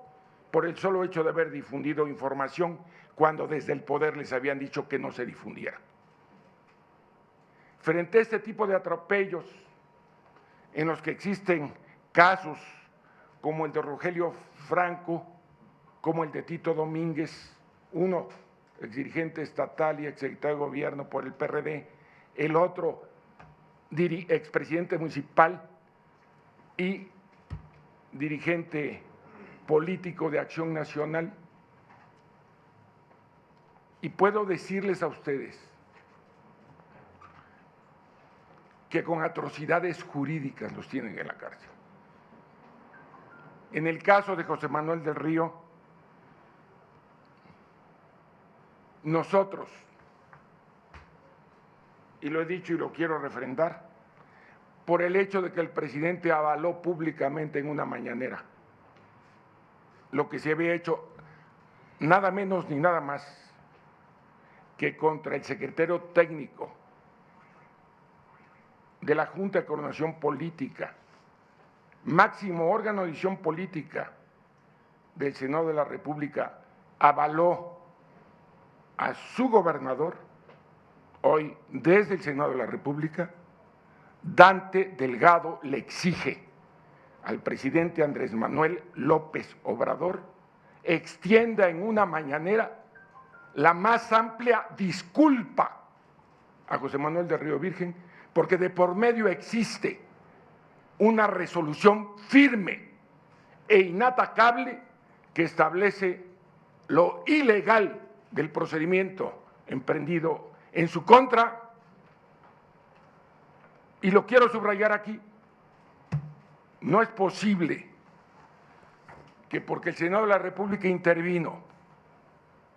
por el solo hecho de haber difundido información cuando desde el poder les habían dicho que no se difundiera. Frente a este tipo de atropellos en los que existen casos como el de Rogelio Franco, como el de Tito Domínguez, uno exdirigente estatal y exsecretario de Gobierno por el PRD, el otro expresidente municipal y dirigente político de Acción Nacional. Y puedo decirles a ustedes que con atrocidades jurídicas los tienen en la cárcel. En el caso de José Manuel del Río, nosotros, y lo he dicho y lo quiero refrendar, por el hecho de que el presidente avaló públicamente en una mañanera lo que se había hecho nada menos ni nada más que contra el secretario técnico de la Junta de Coordinación Política máximo órgano de decisión política del Senado de la República, avaló a su gobernador, hoy desde el Senado de la República, Dante Delgado le exige al presidente Andrés Manuel López Obrador extienda en una mañanera la más amplia disculpa a José Manuel del Río Virgen, porque de por medio existe una resolución firme e inatacable que establece lo ilegal del procedimiento emprendido en su contra. Y lo quiero subrayar aquí, no es posible que porque el Senado de la República intervino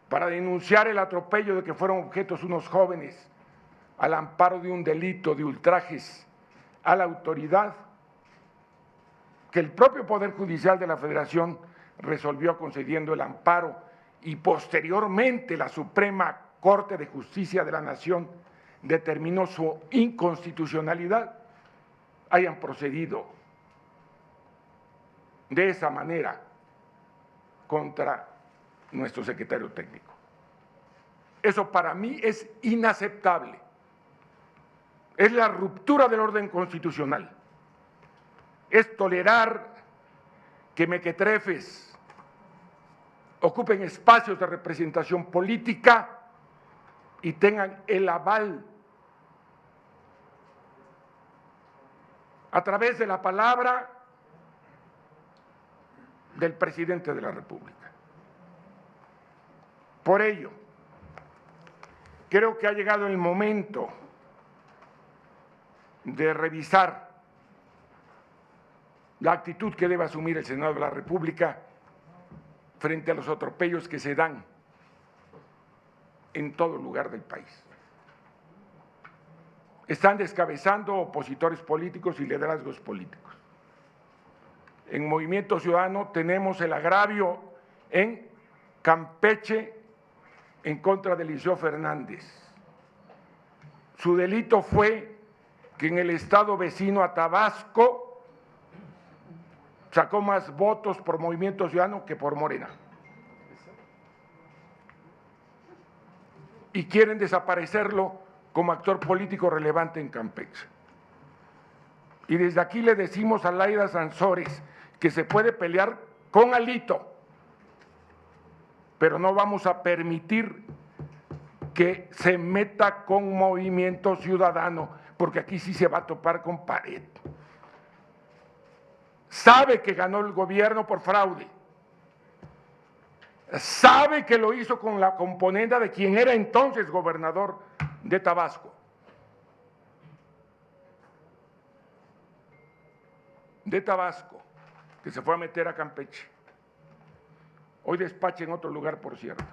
para denunciar el atropello de que fueron objetos unos jóvenes al amparo de un delito de ultrajes a la autoridad, que el propio Poder Judicial de la Federación resolvió concediendo el amparo y posteriormente la Suprema Corte de Justicia de la Nación determinó su inconstitucionalidad, hayan procedido de esa manera contra nuestro secretario técnico. Eso para mí es inaceptable. Es la ruptura del orden constitucional. Es tolerar que mequetrefes ocupen espacios de representación política y tengan el aval a través de la palabra del presidente de la República. Por ello, creo que ha llegado el momento de revisar la actitud que debe asumir el Senado de la República frente a los atropellos que se dan en todo lugar del país. Están descabezando opositores políticos y liderazgos políticos. En Movimiento Ciudadano tenemos el agravio en Campeche en contra de Eliseo Fernández. Su delito fue que en el estado vecino a Tabasco sacó más votos por Movimiento Ciudadano que por Morena. Y quieren desaparecerlo como actor político relevante en Campeche. Y desde aquí le decimos a Laida Sansores que se puede pelear con Alito, pero no vamos a permitir que se meta con Movimiento Ciudadano, porque aquí sí se va a topar con pared. Sabe que ganó el gobierno por fraude. Sabe que lo hizo con la componenda de quien era entonces gobernador de Tabasco. Que se fue a meter a Campeche. Hoy despacha en otro lugar, por cierto.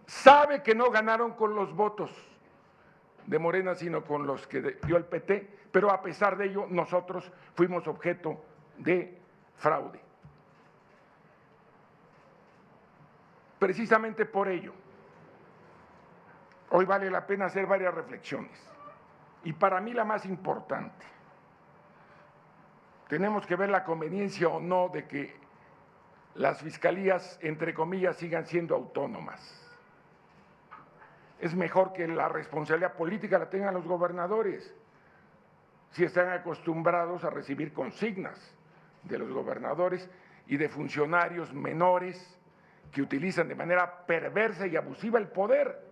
Sabe que no ganaron con los votos de Morena, sino con los que dio el PT, pero a pesar de ello nosotros fuimos objeto de fraude. Precisamente por ello, hoy vale la pena hacer varias reflexiones. Y para mí la más importante, tenemos que ver la conveniencia o no de que las fiscalías, entre comillas, sigan siendo autónomas. Es mejor que la responsabilidad política la tengan los gobernadores, si están acostumbrados a recibir consignas de los gobernadores y de funcionarios menores que utilizan de manera perversa y abusiva el poder.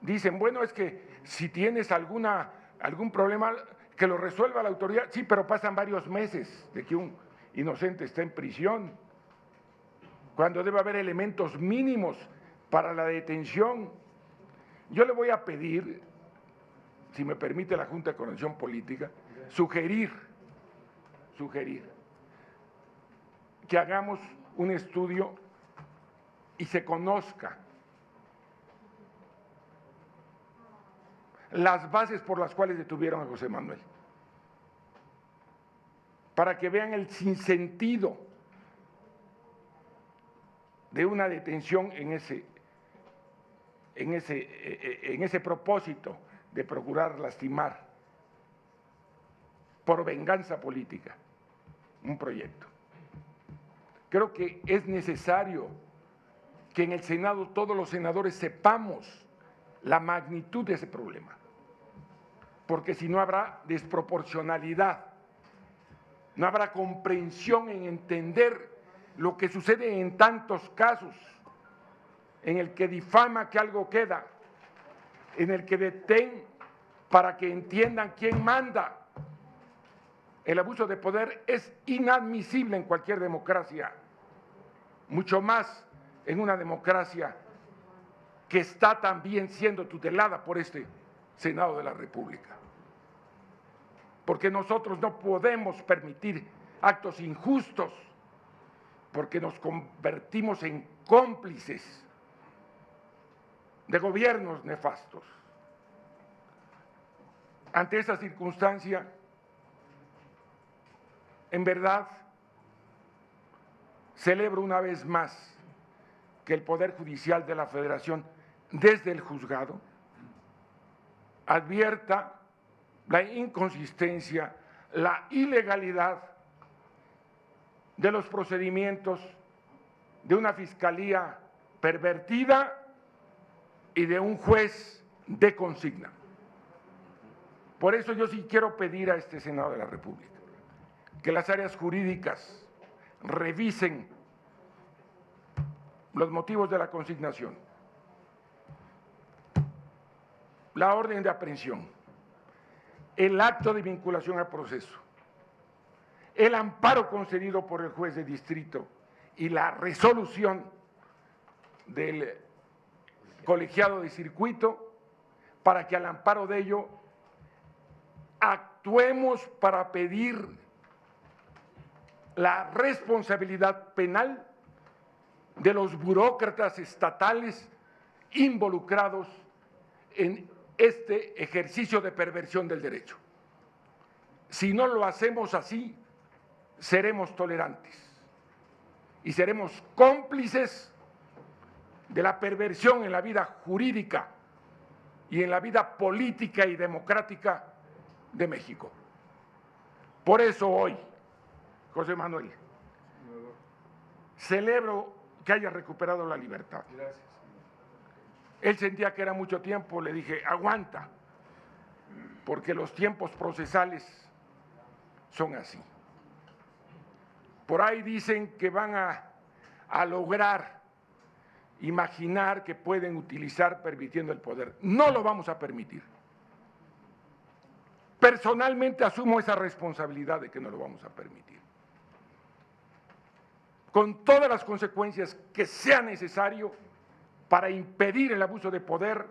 Dicen, bueno, es que si tienes algún problema, que lo resuelva la autoridad. Sí, pero pasan varios meses de que un inocente está en prisión, cuando debe haber elementos mínimos para la detención. Yo le voy a pedir, si me permite la Junta de Coordinación Política, sugerir que hagamos un estudio y se conozca las bases por las cuales detuvieron a José Manuel, para que vean el sinsentido de una detención en ese propósito de procurar lastimar por venganza política un proyecto. Creo que es necesario que en el Senado todos los senadores sepamos la magnitud de ese problema, porque si no habrá desproporcionalidad, no habrá comprensión en entender lo que sucede en tantos casos, en el que difama que algo queda, en el que detén para que entiendan quién manda. El abuso de poder es inadmisible en cualquier democracia, mucho más en una democracia que está también siendo tutelada por este Senado de la República. Porque nosotros no podemos permitir actos injustos, porque nos convertimos en cómplices de gobiernos nefastos. Ante esa circunstancia, en verdad, celebro una vez más que el Poder Judicial de la Federación, desde el juzgado, advierta la inconsistencia, la ilegalidad de los procedimientos de una fiscalía pervertida y de un juez de consigna. Por eso yo sí quiero pedir a este Senado de la República que las áreas jurídicas revisen los motivos de la consignación, la orden de aprehensión, el acto de vinculación al proceso, el amparo concedido por el juez de distrito y la resolución del colegiado de circuito, para que al amparo de ello actuemos para pedir la responsabilidad penal de los burócratas estatales involucrados en este ejercicio de perversión del derecho. Si no lo hacemos así, seremos tolerantes y seremos cómplices de la perversión en la vida jurídica y en la vida política y democrática de México. Por eso hoy, José Manuel, celebro que haya recuperado la libertad. Gracias. Él sentía que era mucho tiempo, le dije, aguanta, porque los tiempos procesales son así. Por ahí dicen que van a lograr imaginar que pueden utilizar permitiendo el poder. No lo vamos a permitir. Personalmente asumo esa responsabilidad de que no lo vamos a permitir, con todas las consecuencias que sea necesario para impedir el abuso de poder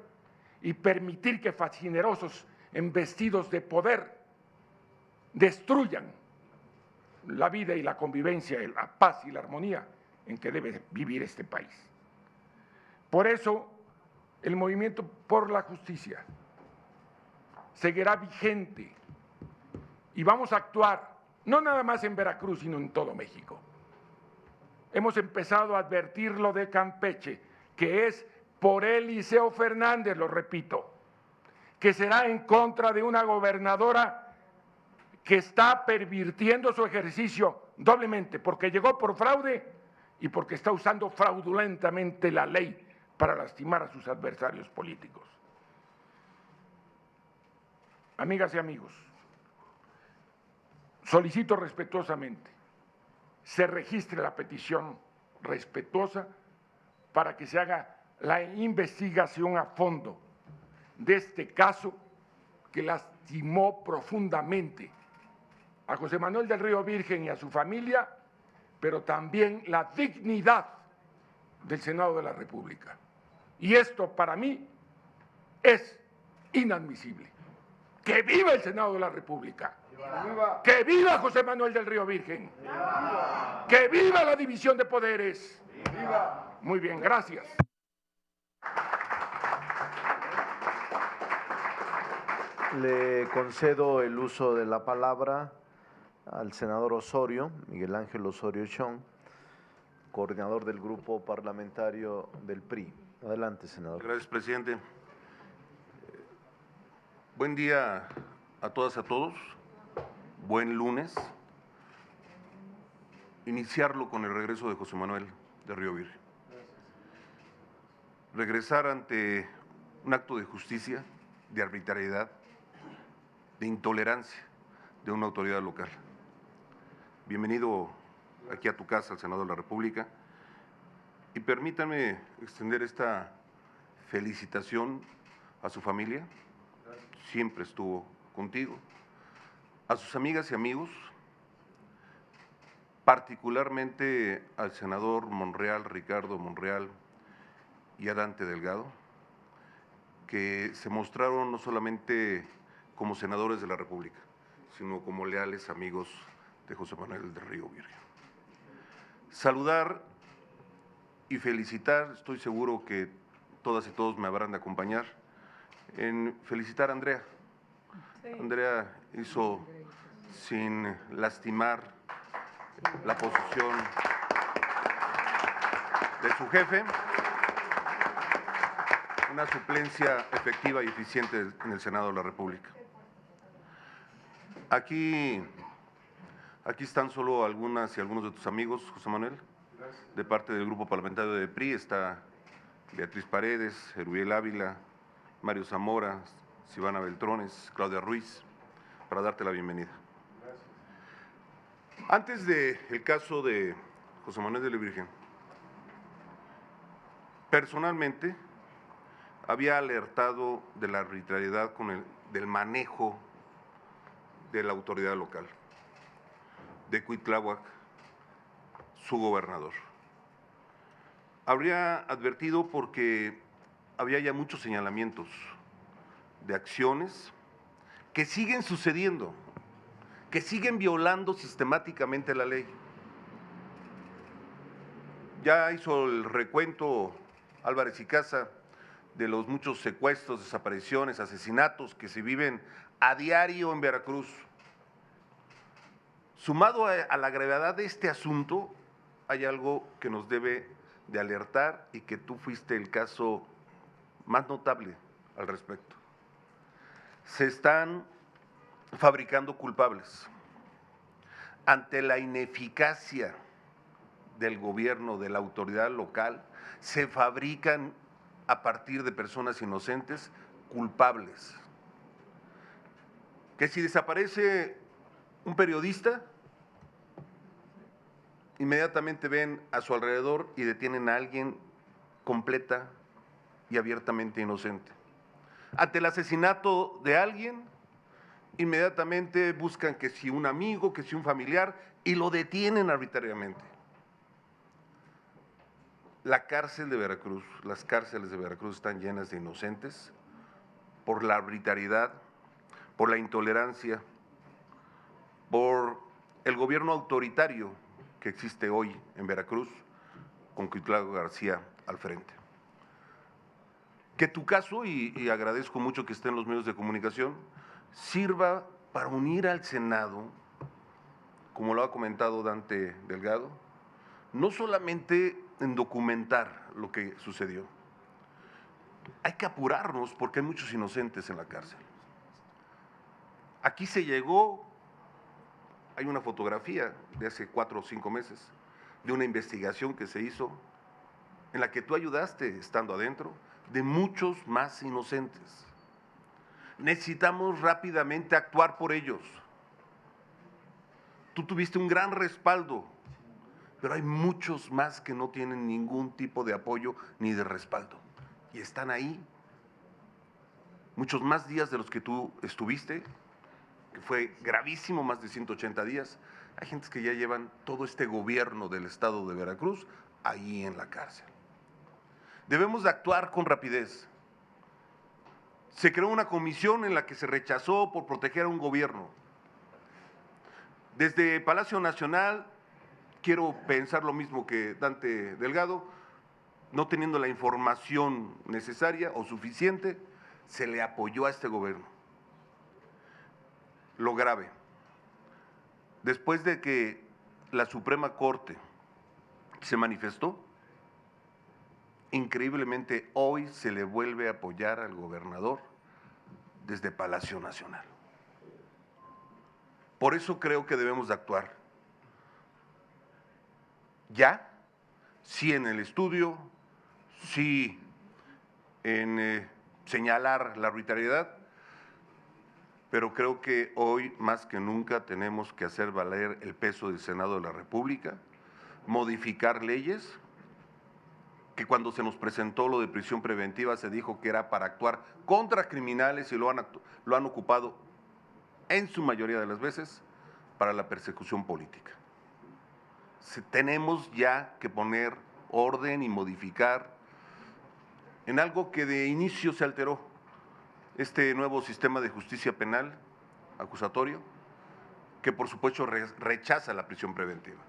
y permitir que fascinerosos embestidos de poder destruyan la vida y la convivencia, la paz y la armonía en que debe vivir este país. Por eso, el movimiento por la justicia seguirá vigente y vamos a actuar, no nada más en Veracruz, sino en todo México. Hemos empezado a advertir lo de Campeche, que es por Eliseo Fernández, lo repito, que será en contra de una gobernadora que está pervirtiendo su ejercicio doblemente, porque llegó por fraude y porque está usando fraudulentamente la ley para lastimar a sus adversarios políticos. Amigas y amigos, solicito respetuosamente se registre la petición respetuosa para que se haga la investigación a fondo de este caso que lastimó profundamente a José Manuel del Río Virgen y a su familia, pero también la dignidad del Senado de la República. Y esto para mí es inadmisible. ¡Que viva el Senado de la República! ¡Viva! ¡Que viva José Manuel del Río Virgen! ¡Viva! ¡Que viva la división de poderes! ¡Viva! Muy bien, gracias. Le concedo el uso de la palabra al senador Osorio, Miguel Ángel Osorio Chong, coordinador del grupo parlamentario del PRI. Adelante, senador. Gracias, presidente. Buen día a todas y a todos. Buen lunes. Iniciarlo con el regreso de José Manuel del Río Virgen. Regresar ante un acto de justicia, de arbitrariedad, de intolerancia de una autoridad local. Bienvenido aquí a tu casa, al Senado de la República, y permítanme extender esta felicitación a su familia, siempre estuvo contigo, a sus amigas y amigos, particularmente al senador Monreal, Ricardo Monreal, y a Dante Delgado, que se mostraron no solamente como senadores de la República, sino como leales amigos de José Manuel del Río Virgen. Saludar y felicitar, estoy seguro que todas y todos me habrán de acompañar, en felicitar a Andrea. Sí. Andrea hizo, sin lastimar la posición de su jefe, una suplencia efectiva y eficiente en el Senado de la República. Aquí están solo algunas y algunos de tus amigos, José Manuel. De parte del grupo parlamentario de PRI está Beatriz Paredes, Erubiel Ávila, Mario Zamora, Silvana Beltrones, Claudia Ruiz, para darte la bienvenida. Antes del caso de José Manuel de la Virgen, personalmente había alertado de la arbitrariedad del manejo de la autoridad local, de Cuitláhuac, su gobernador. Habría advertido porque había ya muchos señalamientos de acciones que siguen sucediendo, que siguen violando sistemáticamente la ley. Ya hizo el recuento Álvarez y Casa de los muchos secuestros, desapariciones, asesinatos que se viven a diario en Veracruz. Sumado a la gravedad de este asunto, hay algo que nos debe de alertar y que tú fuiste el caso más notable al respecto. Se están fabricando culpables. Ante la ineficacia del gobierno, de la autoridad local, se fabrican a partir de personas inocentes culpables. Que si desaparece un periodista, inmediatamente ven a su alrededor y detienen a alguien completa y abiertamente inocente. Ante el asesinato de alguien, inmediatamente buscan que si un amigo, que si un familiar, y lo detienen arbitrariamente. La cárcel de Veracruz, las cárceles de Veracruz están llenas de inocentes por la arbitrariedad, por la intolerancia, por el gobierno autoritario que existe hoy en Veracruz, con Cuitláhuac García al frente. Que tu caso, y agradezco mucho que esté en los medios de comunicación, sirva para unir al Senado, como lo ha comentado Dante Delgado, no solamente en documentar lo que sucedió. Hay que apurarnos porque hay muchos inocentes en la cárcel. Aquí se llegó, hay una fotografía de hace 4 o 5 meses, de una investigación que se hizo, en la que tú ayudaste estando adentro, de muchos más inocentes. Necesitamos rápidamente actuar por ellos. Tú tuviste un gran respaldo, pero hay muchos más que no tienen ningún tipo de apoyo ni de respaldo. Y están ahí, muchos más días de los que tú estuviste, que fue gravísimo, más de 180 días. Hay gentes que ya llevan todo este gobierno del estado de Veracruz ahí en la cárcel. Debemos de actuar con rapidez. Se creó una comisión en la que se rechazó por proteger a un gobierno. Desde Palacio Nacional, quiero pensar lo mismo que Dante Delgado, no teniendo la información necesaria o suficiente, se le apoyó a este gobierno. Lo grave, después de que la Suprema Corte se manifestó, increíblemente hoy se le vuelve a apoyar al gobernador desde Palacio Nacional. Por eso creo que debemos de actuar ya, sí en el estudio, sí en señalar la arbitrariedad, pero creo que hoy más que nunca tenemos que hacer valer el peso del Senado de la República, modificar leyes, que cuando se nos presentó lo de prisión preventiva se dijo que era para actuar contra criminales y lo han ocupado en su mayoría de las veces para la persecución política. Tenemos ya que poner orden y modificar en algo que de inicio se alteró, este nuevo sistema de justicia penal acusatorio, que por supuesto rechaza la prisión preventiva.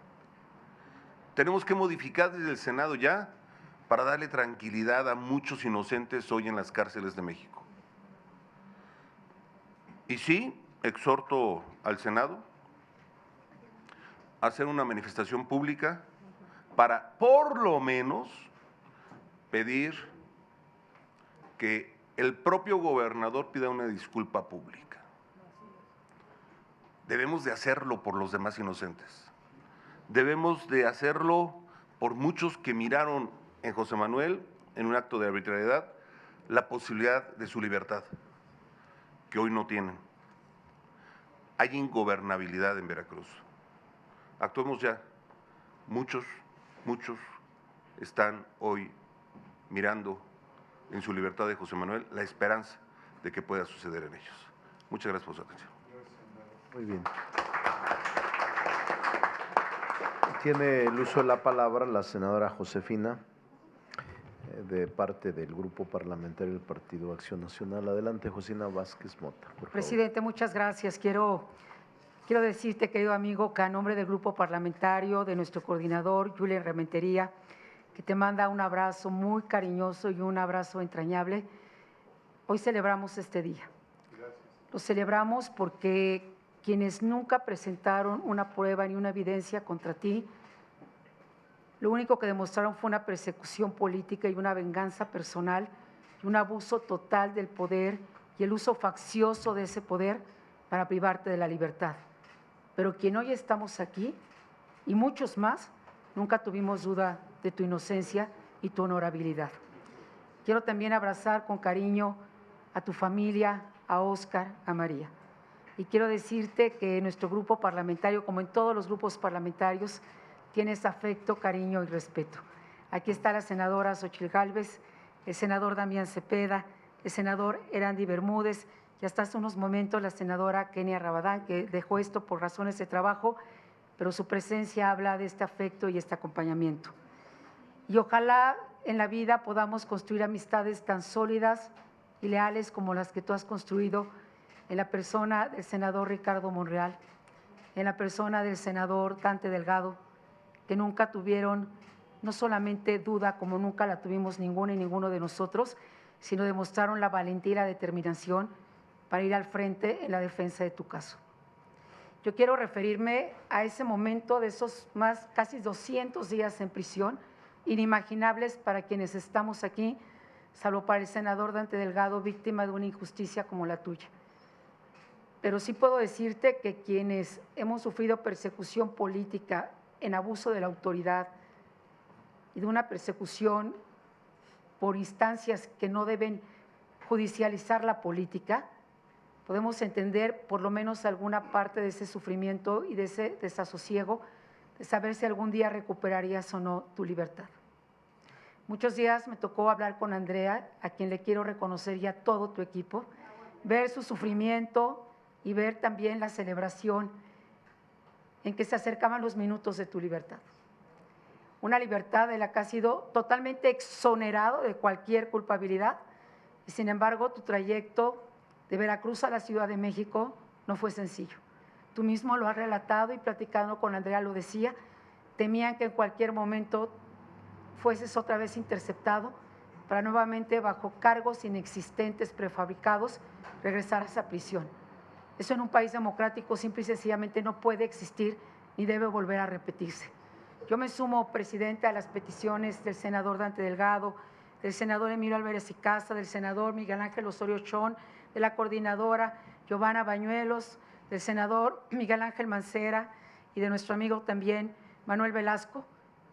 Tenemos que modificar desde el Senado ya para darle tranquilidad a muchos inocentes hoy en las cárceles de México. Y sí, exhorto al Senado a hacer una manifestación pública para, por lo menos, pedir que el propio gobernador pida una disculpa pública. Debemos de hacerlo por los demás inocentes. Debemos de hacerlo por muchos que miraron en José Manuel, en un acto de arbitrariedad, la posibilidad de su libertad, que hoy no tienen. Hay ingobernabilidad en Veracruz. Actuemos ya. Muchos están hoy mirando en su libertad de José Manuel la esperanza de que pueda suceder en ellos. Muchas gracias por su atención. Muy bien. Tiene el uso de la palabra la senadora Josefina, de parte del Grupo Parlamentario del Partido Acción Nacional. Adelante, Josefina Vázquez Mota, por favor. Presidente, muchas gracias. Quiero decirte, querido amigo, que a nombre del Grupo Parlamentario, de nuestro coordinador, Julen Rementería, que te manda un abrazo muy cariñoso y un abrazo entrañable, hoy celebramos este día. Gracias. Lo celebramos porque quienes nunca presentaron una prueba ni una evidencia contra ti, lo único que demostraron fue una persecución política y una venganza personal y un abuso total del poder y el uso faccioso de ese poder para privarte de la libertad. Pero quien hoy estamos aquí, y muchos más, nunca tuvimos duda de tu inocencia y tu honorabilidad. Quiero también abrazar con cariño a tu familia, a Óscar, a María. Y quiero decirte que nuestro grupo parlamentario, como en todos los grupos parlamentarios, tienes afecto, cariño y respeto. Aquí está la senadora Xochitl Gálvez, el senador Damián Cepeda, el senador Erandi Bermúdez y hasta hace unos momentos la senadora Kenia Rabadán, que dejó esto por razones de trabajo, pero su presencia habla de este afecto y este acompañamiento. Y ojalá en la vida podamos construir amistades tan sólidas y leales como las que tú has construido en la persona del senador Ricardo Monreal, en la persona del senador Dante Delgado, que nunca tuvieron no solamente duda, como nunca la tuvimos ninguna y ninguno de nosotros, sino demostraron la valentía y la determinación para ir al frente en la defensa de tu caso. Yo quiero referirme a ese momento de esos casi 200 días en prisión, inimaginables para quienes estamos aquí, salvo para el senador Dante Delgado, víctima de una injusticia como la tuya. Pero sí puedo decirte que quienes hemos sufrido persecución política en abuso de la autoridad y de una persecución por instancias que no deben judicializar la política, podemos entender por lo menos alguna parte de ese sufrimiento y de ese desasosiego, de saber si algún día recuperarías o no tu libertad. Muchos días me tocó hablar con Andrea, a quien le quiero reconocer y a todo tu equipo, ver su sufrimiento y ver también la celebración en que se acercaban los minutos de tu libertad. Una libertad de la que has sido totalmente exonerado de cualquier culpabilidad y sin embargo tu trayecto de Veracruz a la Ciudad de México no fue sencillo. Tú mismo lo has relatado y platicando con Andrea lo decía, temían que en cualquier momento fueses otra vez interceptado para nuevamente bajo cargos inexistentes prefabricados regresar a esa prisión. Eso en un país democrático simple y sencillamente no puede existir ni debe volver a repetirse. Yo me sumo, presidente, a las peticiones del senador Dante Delgado, del senador Emilio Álvarez y Casa, del senador Miguel Ángel Osorio Chón, de la coordinadora Giovanna Bañuelos, del senador Miguel Ángel Mancera y de nuestro amigo también Manuel Velasco,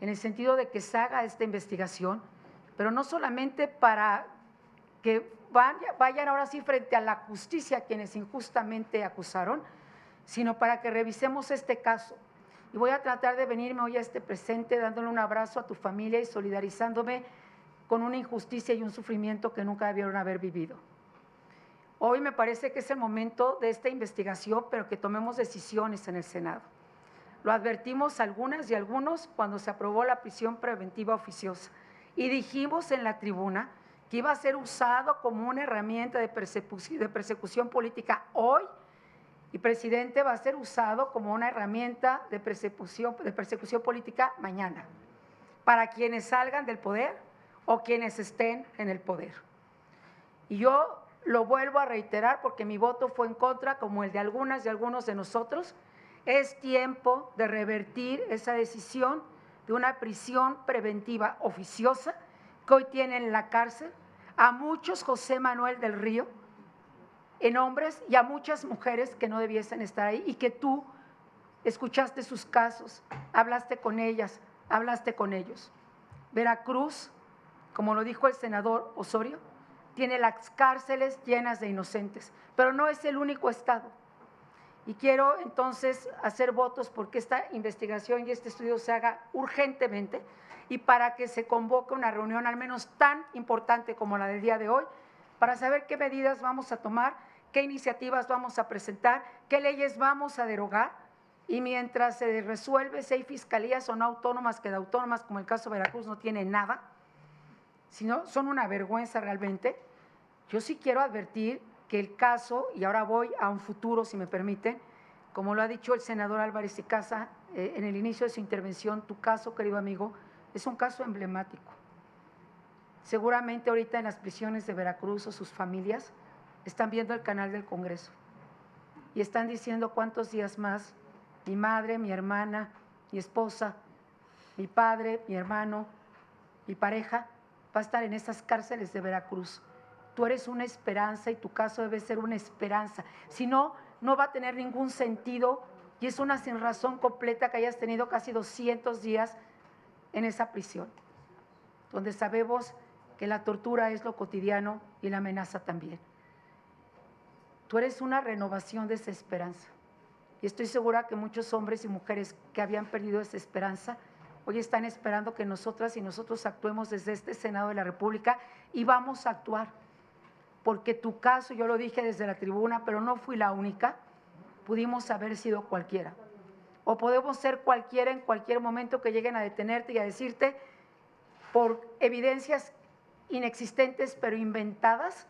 en el sentido de que se haga esta investigación, pero no solamente para que vayan ahora sí frente a la justicia quienes injustamente acusaron, sino para que revisemos este caso. Y voy a tratar de venirme hoy a este presente dándole un abrazo a tu familia y solidarizándome con una injusticia y un sufrimiento que nunca debieron haber vivido. Hoy me parece que es el momento de esta investigación, pero que tomemos decisiones en el Senado. Lo advertimos algunas y algunos cuando se aprobó la prisión preventiva oficiosa y dijimos en la tribuna que iba a ser usado como una herramienta de persecución política hoy, y presidente, va a ser usado como una herramienta de persecución política mañana, para quienes salgan del poder o quienes estén en el poder. Y yo lo vuelvo a reiterar porque mi voto fue en contra, como el de algunas y algunos de nosotros. Es tiempo de revertir esa decisión de una prisión preventiva oficiosa que hoy tiene en la cárcel a muchos José Manuel del Río, en hombres, y a muchas mujeres que no debiesen estar ahí y que tú escuchaste sus casos, hablaste con ellas, hablaste con ellos. Veracruz, como lo dijo el senador Osorio, tiene las cárceles llenas de inocentes, pero no es el único estado. Y quiero entonces hacer votos porque esta investigación y este estudio se haga urgentemente y para que se convoque una reunión al menos tan importante como la del día de hoy, para saber qué medidas vamos a tomar, qué iniciativas vamos a presentar, qué leyes vamos a derogar, y mientras se resuelve si hay fiscalías o no autónomas, que de autónomas, como el caso de Veracruz, no tiene nada, sino son una vergüenza realmente. Yo sí quiero advertir que el caso, y ahora voy a un futuro, si me permiten, como lo ha dicho el senador Álvarez y Casa en el inicio de su intervención, tu caso, querido amigo, es un caso emblemático. Seguramente ahorita en las prisiones de Veracruz o sus familias están viendo el canal del Congreso y están diciendo cuántos días más mi madre, mi hermana, mi esposa, mi padre, mi hermano, mi pareja va a estar en esas cárceles de Veracruz. Tú eres una esperanza y tu caso debe ser una esperanza. Si no, no va a tener ningún sentido y es una sinrazón completa que hayas tenido casi 200 días en esa prisión, donde sabemos que la tortura es lo cotidiano y la amenaza también. Tú eres una renovación de esa esperanza. Y estoy segura que muchos hombres y mujeres que habían perdido esa esperanza hoy están esperando que nosotras y nosotros actuemos desde este Senado de la República y vamos a actuar. Porque tu caso, yo lo dije desde la tribuna, pero no fui la única, pudimos haber sido cualquiera. O podemos ser cualquiera en cualquier momento que lleguen a detenerte y a decirte, por evidencias inexistentes pero inventadas,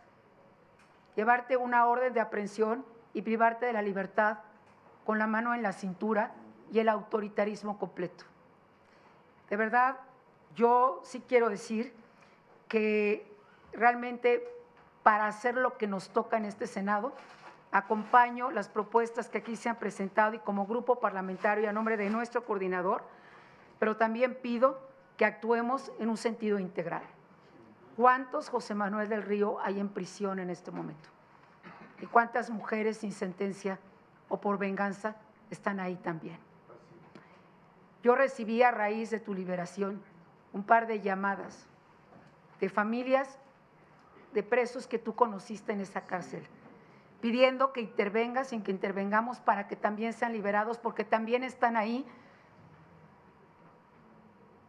llevarte una orden de aprehensión y privarte de la libertad con la mano en la cintura y el autoritarismo completo. De verdad, yo sí quiero decir que realmente para hacer lo que nos toca en este Senado, acompaño las propuestas que aquí se han presentado y como grupo parlamentario y a nombre de nuestro coordinador, pero también pido que actuemos en un sentido integral. ¿Cuántos José Manuel del Río hay en prisión en este momento? ¿Y cuántas mujeres sin sentencia o por venganza están ahí también? Yo recibí a raíz de tu liberación un par de llamadas de familias de presos que tú conociste en esa cárcel, pidiendo que intervengas y que intervengamos para que también sean liberados, porque también están ahí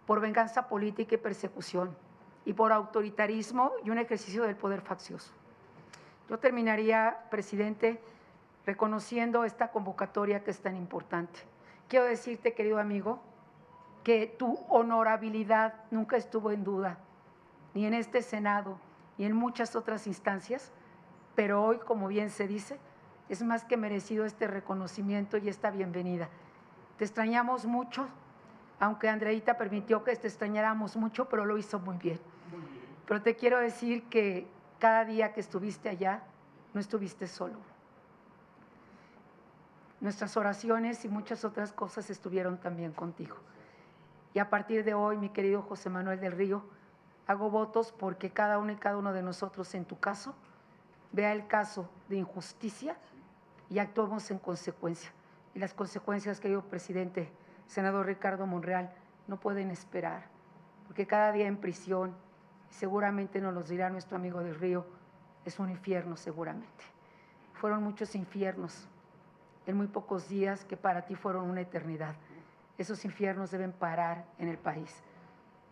por venganza política y persecución, y por autoritarismo y un ejercicio del poder faccioso. Yo terminaría, presidente, reconociendo esta convocatoria que es tan importante. Quiero decirte, querido amigo, que tu honorabilidad nunca estuvo en duda, ni en este Senado, ni en muchas otras instancias, pero hoy, como bien se dice, es más que merecido este reconocimiento y esta bienvenida. Te extrañamos mucho, aunque Andreita permitió que te extrañáramos mucho, pero lo hizo muy bien. Pero te quiero decir que cada día que estuviste allá, no estuviste solo. Nuestras oraciones y muchas otras cosas estuvieron también contigo. Y a partir de hoy, mi querido José Manuel del Río, hago votos porque cada uno y cada uno de nosotros, en tu caso, vea el caso de injusticia y actuemos en consecuencia. Y las consecuencias, querido presidente, senador Ricardo Monreal, no pueden esperar, porque cada día en prisión, seguramente nos lo dirá nuestro amigo del Río, es un infierno seguramente. Fueron muchos infiernos en muy pocos días que para ti fueron una eternidad. Esos infiernos deben parar en el país.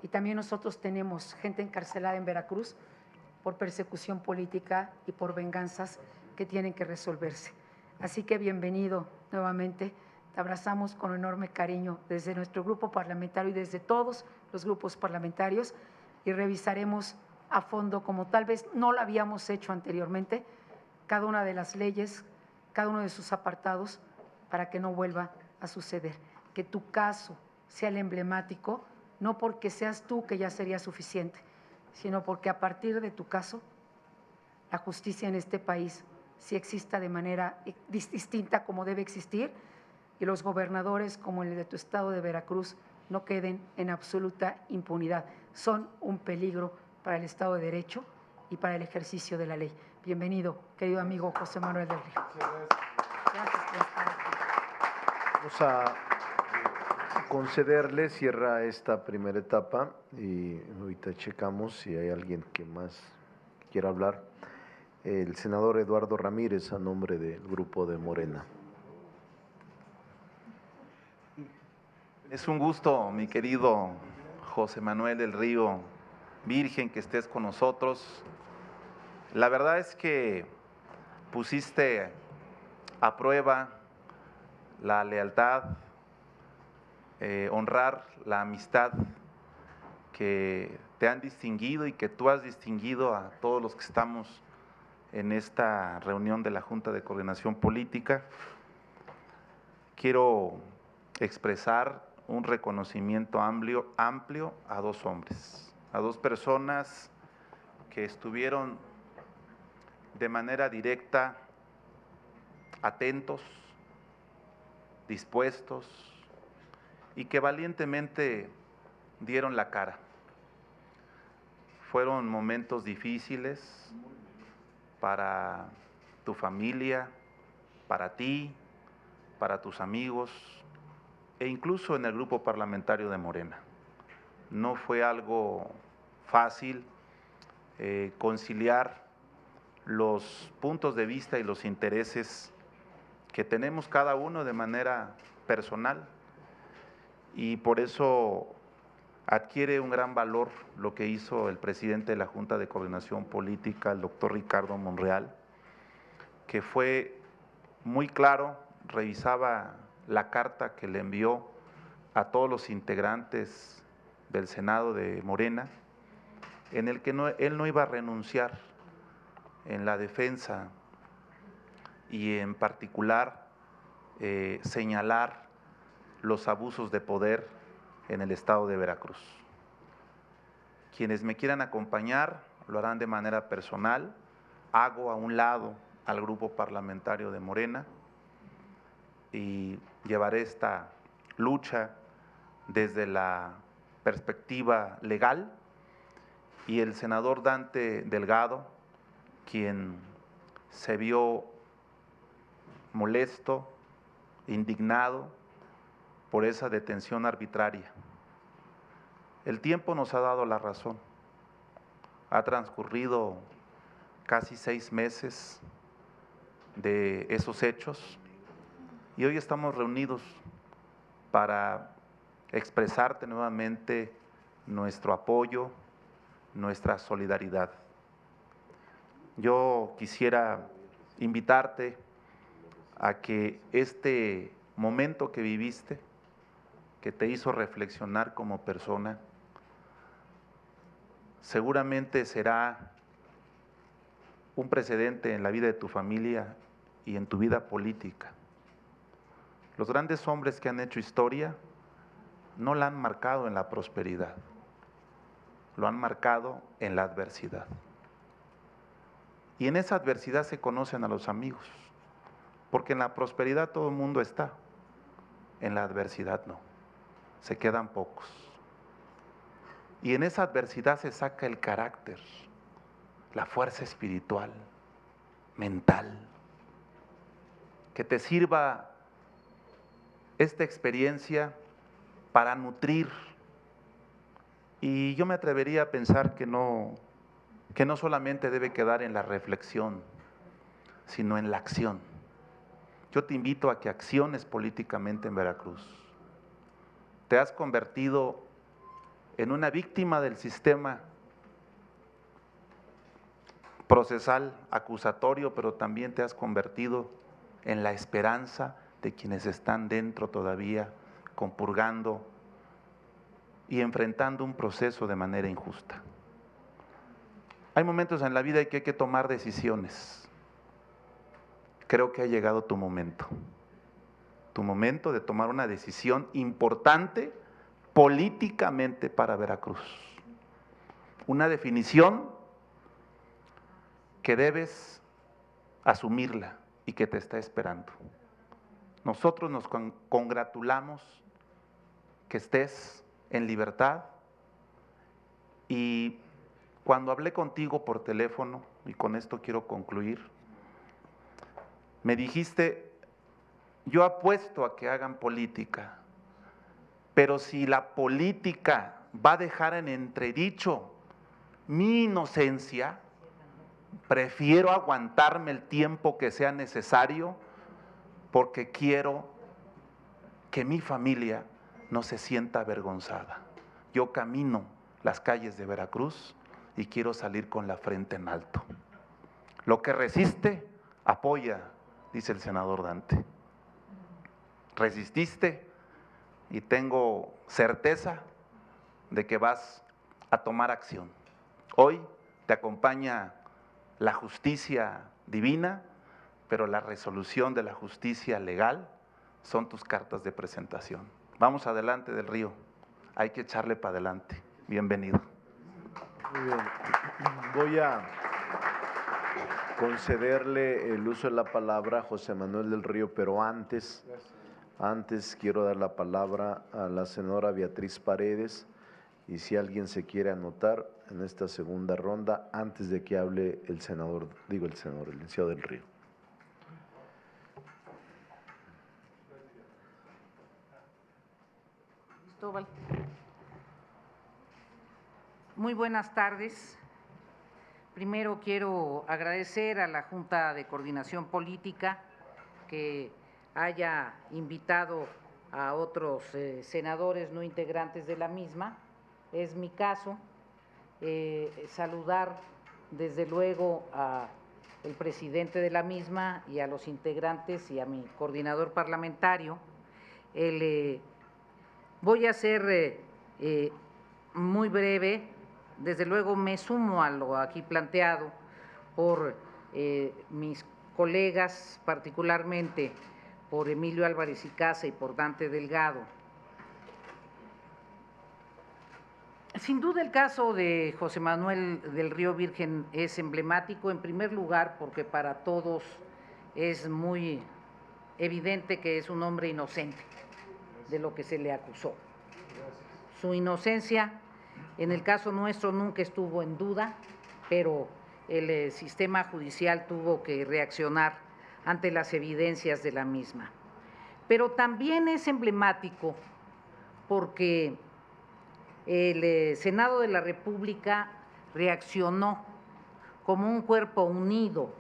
Y también nosotros tenemos gente encarcelada en Veracruz por persecución política y por venganzas que tienen que resolverse. Así que bienvenido nuevamente, te abrazamos con enorme cariño desde nuestro grupo parlamentario y desde todos los grupos parlamentarios y revisaremos a fondo, como tal vez no lo habíamos hecho anteriormente, cada una de las leyes, cada uno de sus apartados, para que no vuelva a suceder. Que tu caso sea el emblemático, no porque seas tú, que ya sería suficiente, sino porque a partir de tu caso, la justicia en este país sí exista de manera distinta como debe existir y los gobernadores como el de tu estado de Veracruz no queden en absoluta impunidad. Son un peligro para el Estado de Derecho y para el ejercicio de la ley. Bienvenido, querido amigo José Manuel del Río. Gracias por estar aquí. Vamos a concederle, cierra esta primera etapa y ahorita checamos si hay alguien que más quiera hablar. El senador Eduardo Ramírez, a nombre del Grupo de Morena. Es un gusto, mi querido José Manuel del Río Virgen, que estés con nosotros. La verdad es que pusiste a prueba la lealtad, honrar la amistad que te han distinguido y que tú has distinguido a todos los que estamos en esta reunión de la Junta de Coordinación Política. Quiero expresar un reconocimiento amplio a dos hombres, a dos personas que estuvieron de manera directa, atentos, dispuestos y que valientemente dieron la cara. Fueron momentos difíciles para tu familia, para ti, para tus amigos e incluso en el grupo parlamentario de Morena. No fue algo fácil conciliar los puntos de vista y los intereses que tenemos cada uno de manera personal y por eso adquiere un gran valor lo que hizo el presidente de la Junta de Coordinación Política, el doctor Ricardo Monreal, que fue muy claro, revisaba la carta que le envió a todos los integrantes del Senado de Morena, en el que él no iba a renunciar en la defensa y en particular señalar los abusos de poder en el estado de Veracruz. Quienes me quieran acompañar lo harán de manera personal. Hago a un lado al grupo parlamentario de Morena y llevaré esta lucha desde la perspectiva legal y el senador Dante Delgado, quien se vio molesto, indignado por esa detención arbitraria. El tiempo nos ha dado la razón. Ha transcurrido casi 6 meses de esos hechos y hoy estamos reunidos para expresarte nuevamente nuestro apoyo, nuestra solidaridad. Yo quisiera invitarte a que este momento que viviste, que te hizo reflexionar como persona, seguramente será un precedente en la vida de tu familia y en tu vida política. Los grandes hombres que han hecho historia no la han marcado en la prosperidad, lo han marcado en la adversidad. Y en esa adversidad se conocen a los amigos, porque en la prosperidad todo el mundo está, en la adversidad no, se quedan pocos. Y en esa adversidad se saca el carácter, la fuerza espiritual, mental, que te sirva esta experiencia para nutrir. Y yo me atrevería a pensar que no solamente debe quedar en la reflexión, sino en la acción. Yo te invito a que acciones políticamente en Veracruz. Te has convertido en una víctima del sistema procesal, acusatorio, pero también te has convertido en la esperanza de quienes están dentro todavía compurgando y enfrentando un proceso de manera injusta. Hay momentos en la vida en que hay que tomar decisiones. Creo que ha llegado tu momento de tomar una decisión importante políticamente para Veracruz. Una definición que debes asumirla y que te está esperando. Nosotros nos congratulamos que estés en libertad, y cuando hablé contigo por teléfono, y con esto quiero concluir, me dijiste: yo apuesto a que hagan política, pero si la política va a dejar en entredicho mi inocencia, prefiero aguantarme el tiempo que sea necesario, porque quiero que mi familia no se sienta avergonzada. Yo camino las calles de Veracruz y quiero salir con la frente en alto. Lo que resiste, apoya, dice el senador Dante. Resististe y tengo certeza de que vas a tomar acción. Hoy te acompaña la justicia divina, pero la resolución de la justicia legal son tus cartas de presentación. Vamos adelante, Del Río, hay que echarle para adelante. Bienvenido. Muy bien. Voy a concederle el uso de la palabra a José Manuel del Río, pero antes quiero dar la palabra a la senadora Beatriz Paredes, y si alguien se quiere anotar en esta segunda ronda antes de que hable el licenciado del Río. Muy buenas tardes. Primero quiero agradecer a la Junta de Coordinación Política que haya invitado a otros senadores no integrantes de la misma. Es mi caso. Saludar desde luego al presidente de la misma y a los integrantes y a mi coordinador parlamentario. Voy a ser muy breve. Desde luego me sumo a lo aquí planteado por mis colegas, particularmente por Emilio Álvarez y Casa y por Dante Delgado. Sin duda el caso de José Manuel del Río Virgen es emblemático, en primer lugar porque para todos es muy evidente que es un hombre inocente de lo que se le acusó. Su inocencia, en el caso nuestro, nunca estuvo en duda, pero el sistema judicial tuvo que reaccionar ante las evidencias de la misma. Pero también es emblemático porque el Senado de la República reaccionó como un cuerpo unido,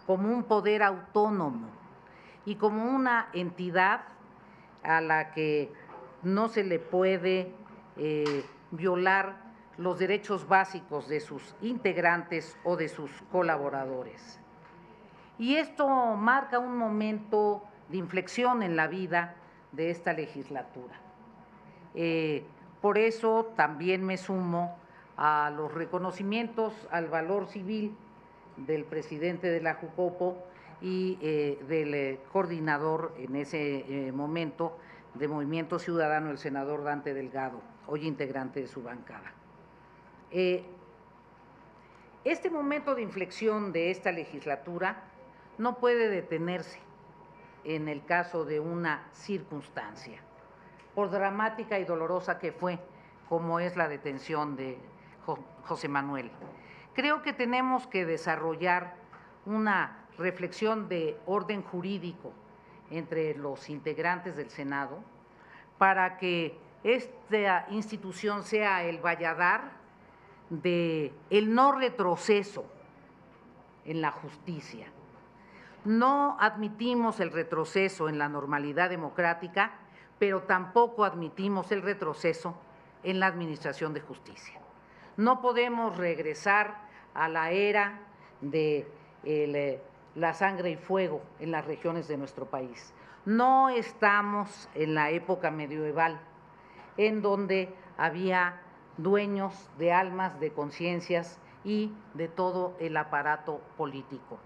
como un poder autónomo y como una entidad a la que no se le puede violar los derechos básicos de sus integrantes o de sus colaboradores. Y esto marca un momento de inflexión en la vida de esta legislatura. Por eso también me sumo a los reconocimientos al valor civil del presidente de la Jucopo y del coordinador en ese momento de Movimiento Ciudadano, el senador Dante Delgado, hoy integrante de su bancada. Este momento de inflexión de esta legislatura no puede detenerse en el caso de una circunstancia, por dramática y dolorosa que fue, como es la detención de José Manuel. Creo que tenemos que desarrollar una reflexión de orden jurídico entre los integrantes del Senado para que esta institución sea el valladar de el no retroceso en la justicia. No admitimos el retroceso en la normalidad democrática, pero tampoco admitimos el retroceso en la administración de justicia. No podemos regresar a la era de la sangre y fuego en las regiones de nuestro país. No estamos en la época medieval, en donde había dueños de almas, de conciencias y de todo el aparato político.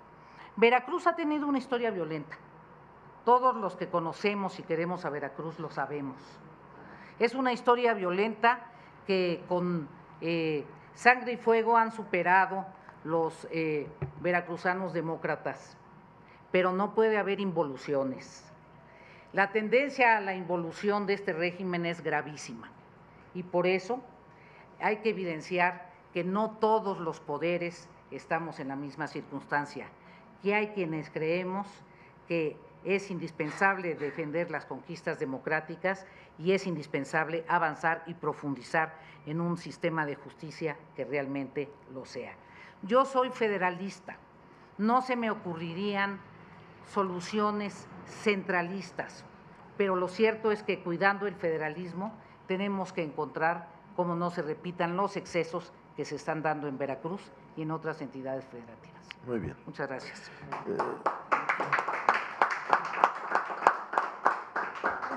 Veracruz ha tenido una historia violenta. Todos los que conocemos y queremos a Veracruz lo sabemos. Es una historia violenta que con sangre y fuego han superado los veracruzanos demócratas, pero no puede haber involuciones. La tendencia a la involución de este régimen es gravísima y por eso hay que evidenciar que no todos los poderes estamos en la misma circunstancia, que hay quienes creemos que es indispensable defender las conquistas democráticas y es indispensable avanzar y profundizar en un sistema de justicia que realmente lo sea. Yo soy federalista, no se me ocurrirían soluciones centralistas, pero lo cierto es que cuidando el federalismo tenemos que encontrar cómo no se repitan los excesos que se están dando en Veracruz y en otras entidades federativas. Muy bien. Muchas gracias.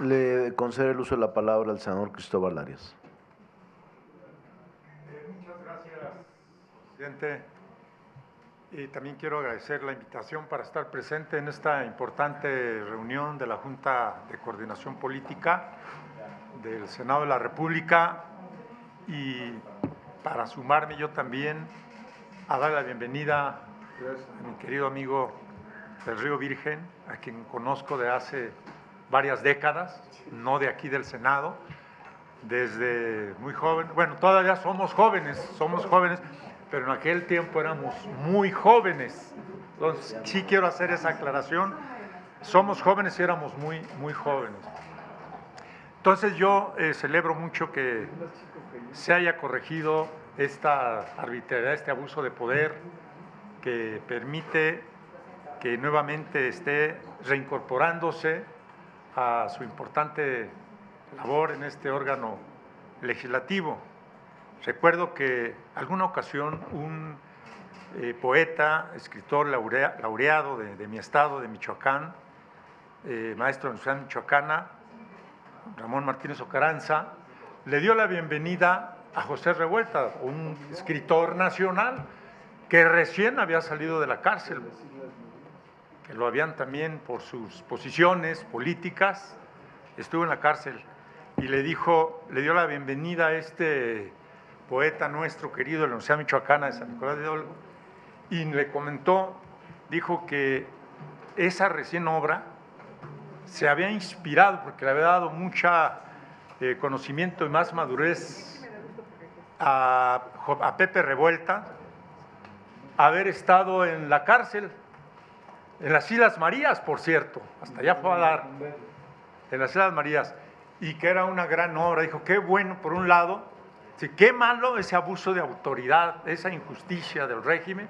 Le concedo el uso de la palabra al senador Cristóbal Arias. Muchas gracias, presidente. Y también quiero agradecer la invitación para estar presente en esta importante reunión de la Junta de Coordinación Política del Senado de la República y para sumarme yo también a dar la bienvenida a mi querido amigo del Río Virgen, a quien conozco de hace varias décadas, no de aquí del Senado, desde muy joven, bueno, todavía somos jóvenes, pero en aquel tiempo éramos muy jóvenes. Entonces, sí quiero hacer esa aclaración, somos jóvenes y éramos muy jóvenes. Entonces yo celebro mucho que se haya corregido esta arbitrariedad, este abuso de poder que permite que nuevamente esté reincorporándose a su importante labor en este órgano legislativo. Recuerdo que alguna ocasión un poeta, escritor laureado de mi estado, de Michoacán, maestro de la Universidad Michoacana, Ramón Martínez Ocaranza, le dio la bienvenida a José Revuelta, un escritor nacional que recién había salido de la cárcel, que lo habían también por sus posiciones políticas, estuvo en la cárcel y le dio la bienvenida a este poeta nuestro querido de la Universidad Michoacana de San Nicolás de Hidalgo y le comentó, dijo que esa recién obra se había inspirado porque le había dado mucha conocimiento y más madurez a Pepe Revuelta, haber estado en la cárcel, en las Islas Marías, por cierto, hasta allá fue a dar, en las Islas Marías, y que era una gran obra. Dijo, qué bueno, por un lado, sí, qué malo ese abuso de autoridad, esa injusticia del régimen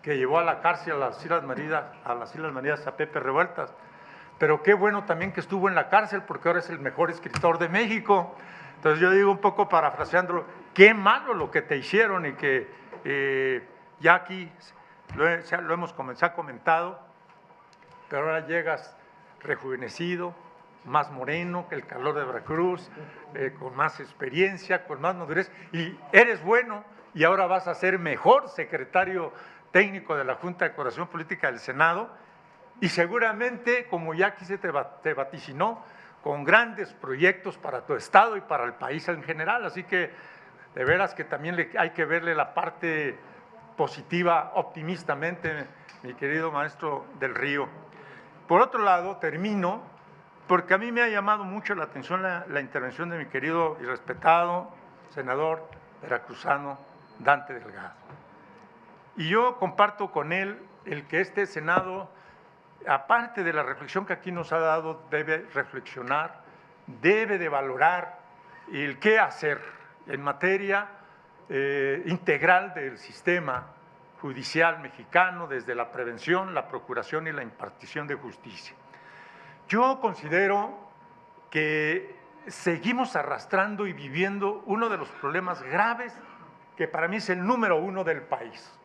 que llevó a la cárcel a las Islas Marías a Pepe Revueltas, pero qué bueno también que estuvo en la cárcel porque ahora es el mejor escritor de México. Entonces yo digo un poco parafraseándolo, qué malo lo que te hicieron y que ya aquí lo hemos comentado, pero ahora llegas rejuvenecido, más moreno que el calor de Veracruz, con más experiencia, con más madurez, y eres bueno y ahora vas a ser mejor secretario técnico de la Junta de Coordinación Política del Senado y seguramente, como ya aquí se te vaticinó, con grandes proyectos para tu estado y para el país en general. Así que de veras que también hay que verle la parte positiva optimistamente, mi querido maestro del Río. Por otro lado, termino, porque a mí me ha llamado mucho la atención la intervención de mi querido y respetado senador veracruzano Dante Delgado. Y yo comparto con él el que este Senado, aparte de la reflexión que aquí nos ha dado, debe reflexionar, debe de valorar el qué hacer en materia integral del sistema judicial mexicano, desde la prevención, la procuración y la impartición de justicia. Yo considero que seguimos arrastrando y viviendo uno de los problemas graves que para mí es el número uno del país.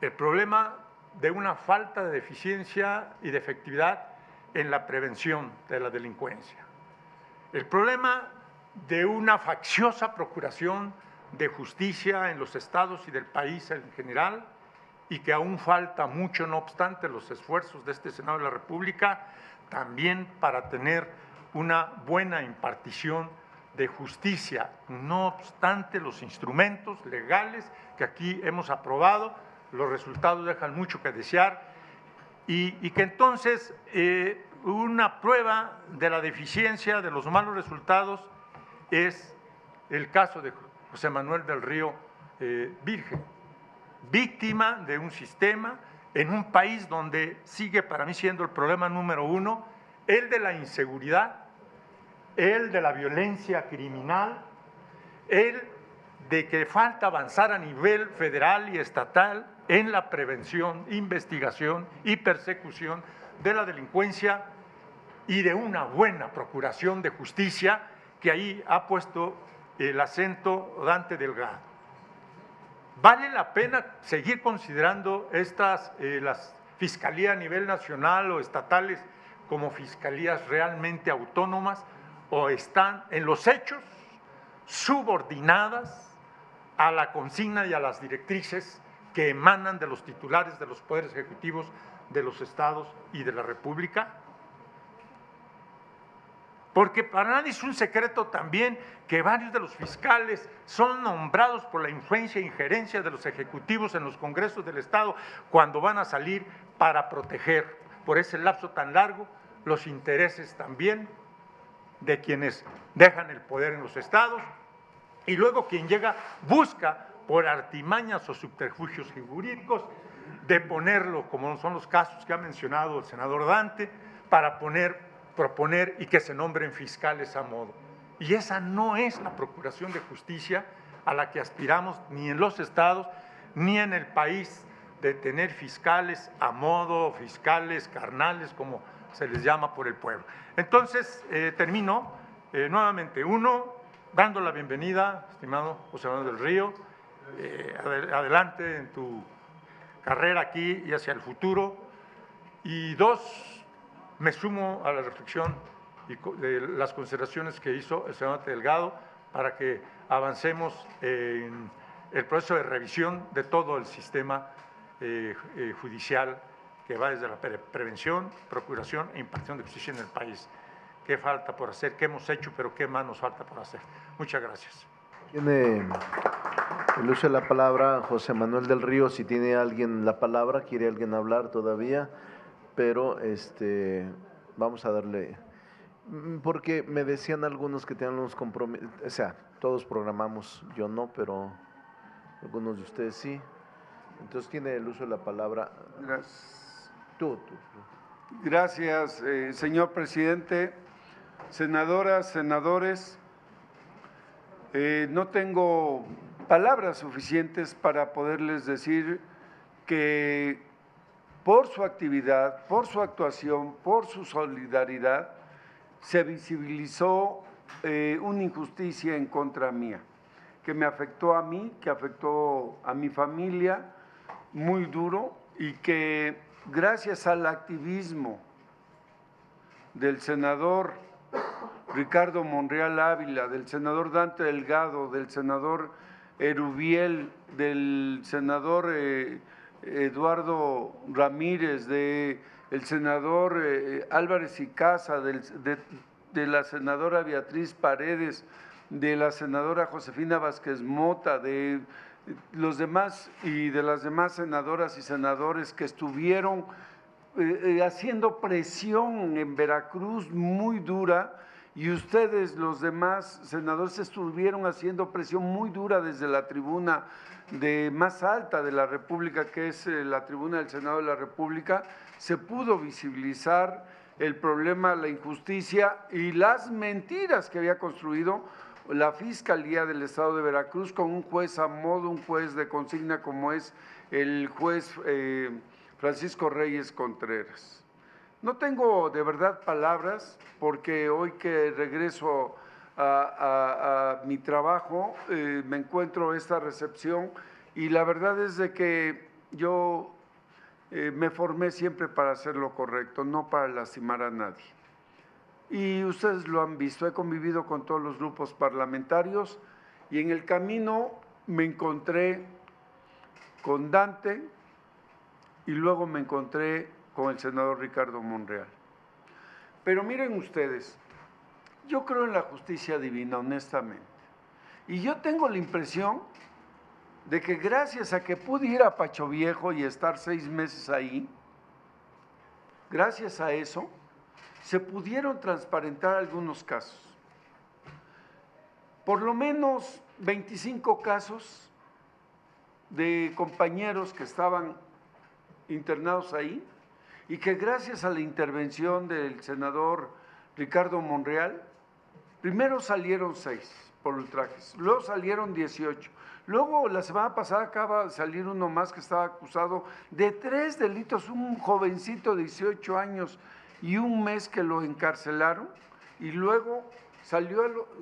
El problema de una falta de eficiencia y de efectividad en la prevención de la delincuencia. El problema de una facciosa procuración de justicia en los estados y del país en general, y que aún falta mucho, no obstante los esfuerzos de este Senado de la República, también para tener una buena impartición de justicia, no obstante los instrumentos legales que aquí hemos aprobado, los resultados dejan mucho que desear, y que entonces una prueba de la deficiencia, de los malos resultados, es el caso de José Manuel del Río Virgen, víctima de un sistema en un país donde sigue para mí siendo el problema número uno, el de la inseguridad, el de la violencia criminal, el de que falta avanzar a nivel federal y estatal en la prevención, investigación y persecución de la delincuencia y de una buena procuración de justicia, que ahí ha puesto el acento Dante Delgado. ¿Vale la pena seguir considerando las fiscalías a nivel nacional o estatales como fiscalías realmente autónomas, o están en los hechos subordinadas a la consigna y a las directrices que emanan de los titulares de los poderes ejecutivos de los estados y de la República? Porque para nadie es un secreto también que varios de los fiscales son nombrados por la influencia e injerencia de los ejecutivos en los congresos del Estado cuando van a salir para proteger por ese lapso tan largo los intereses también de quienes dejan el poder en los estados, y luego quien llega busca por artimañas o subterfugios jurídicos de ponerlo, como son los casos que ha mencionado el senador Dante, para proponer y que se nombren fiscales a modo. Y esa no es la procuración de justicia a la que aspiramos ni en los estados ni en el país, de tener fiscales a modo, fiscales carnales, como se les llama por el pueblo. Entonces, termino nuevamente, dando la bienvenida, estimado José Manuel del Río, adelante en tu carrera aquí y hacia el futuro. Y dos, me sumo a la reflexión y de las consideraciones que hizo el senador Delgado para que avancemos en el proceso de revisión de todo el sistema judicial que va desde la prevención, procuración e impartición de justicia en el país. ¿Qué falta por hacer? ¿Qué hemos hecho? Pero ¿qué más nos falta por hacer? Muchas gracias. Tiene el uso de la palabra José Manuel del Río. Si tiene alguien la palabra, quiere alguien hablar todavía, pero vamos a darle, porque me decían algunos que tenían unos compromisos, o sea, todos programamos, yo no, pero algunos de ustedes sí. Entonces tiene el uso de la palabra. Gracias. Tú. Gracias, señor presidente. Senadoras, senadores, no tengo palabras suficientes para poderles decir que por su actividad, por su actuación, por su solidaridad, se visibilizó una injusticia en contra mía, que me afectó a mí, que afectó a mi familia muy duro, y que gracias al activismo del senador Ricardo Monreal Ávila, del senador Dante Delgado, del senador Erubiel, del senador Eduardo Ramírez, del senador Álvarez y Casa, de la senadora Beatriz Paredes, de la senadora Josefina Vázquez Mota, de los demás y de las demás senadoras y senadores que estuvieron haciendo presión en Veracruz muy dura, y ustedes, los demás senadores, estuvieron haciendo presión muy dura desde la tribuna más alta de la República, que es la tribuna del Senado de la República, se pudo visibilizar el problema, la injusticia y las mentiras que había construido la Fiscalía del Estado de Veracruz con un juez a modo, un juez de consigna como es el juez Francisco Reyes Contreras. No tengo de verdad palabras porque hoy que regreso a mi trabajo me encuentro esta recepción y la verdad es de que yo me formé siempre para hacer lo correcto, no para lastimar a nadie. Y ustedes lo han visto, he convivido con todos los grupos parlamentarios y en el camino me encontré con Dante y luego me encontré con el senador Ricardo Monreal. Pero miren ustedes, yo creo en la justicia divina, honestamente. Y yo tengo la impresión de que gracias a que pude ir a Pacho Viejo y estar 6 meses ahí, gracias a eso, se pudieron transparentar algunos casos. Por lo menos 25 casos de compañeros que estaban internados ahí y que gracias a la intervención del senador Ricardo Monreal, primero salieron 6 por ultrajes, luego salieron 18, luego la semana pasada acaba de salir uno más que estaba acusado de 3 delitos, un jovencito de 18 años y un mes que lo encarcelaron y luego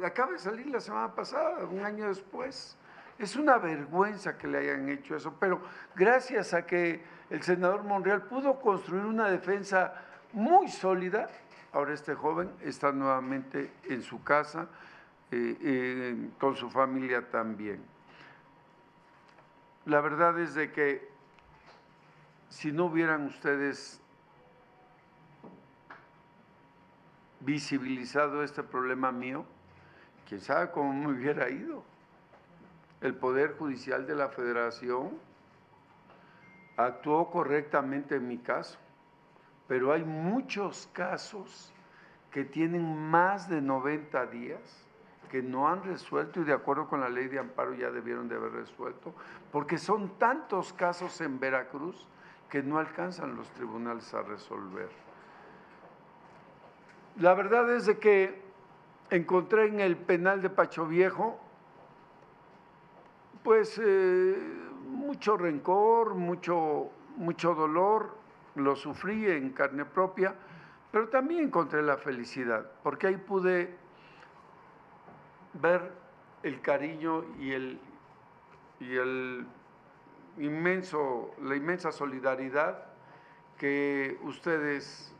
acaba de salir la semana pasada, un año después. Es una vergüenza que le hayan hecho eso, pero gracias a que el senador Monreal pudo construir una defensa muy sólida, ahora este joven está nuevamente en su casa, con su familia también. La verdad es de que si no hubieran ustedes visibilizado este problema mío, quién sabe cómo me hubiera ido. El Poder Judicial de la Federación actuó correctamente en mi caso, pero hay muchos casos que tienen más de 90 días que no han resuelto y de acuerdo con la ley de amparo ya debieron de haber resuelto, porque son tantos casos en Veracruz que no alcanzan los tribunales a resolver. La verdad es de que encontré en el penal de Pacho Viejo pues mucho rencor, mucho dolor, lo sufrí en carne propia, pero también encontré la felicidad, porque ahí pude ver el cariño y la inmensa solidaridad que ustedes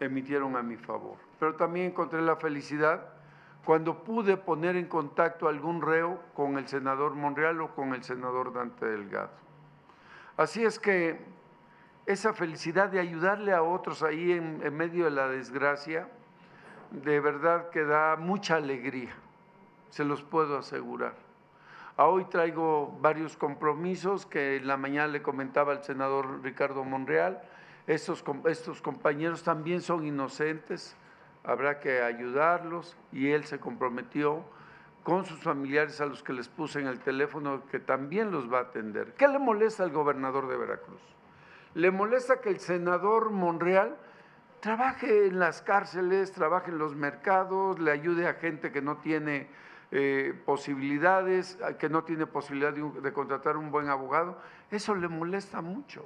emitieron a mi favor. Pero también encontré la felicidad cuando pude poner en contacto a algún reo con el senador Monreal o con el senador Dante Delgado. Así es que esa felicidad de ayudarle a otros ahí en medio de la desgracia, de verdad que da mucha alegría, se los puedo asegurar. Hoy traigo varios compromisos que en la mañana le comentaba al senador Ricardo Monreal. Estos compañeros también son inocentes, habrá que ayudarlos y él se comprometió con sus familiares a los que les puse en el teléfono que también los va a atender. ¿Qué le molesta al gobernador de Veracruz? Le molesta que el senador Monreal trabaje en las cárceles, trabaje en los mercados, le ayude a gente que no tiene posibilidades, que no tiene posibilidad de contratar un buen abogado. Eso le molesta mucho,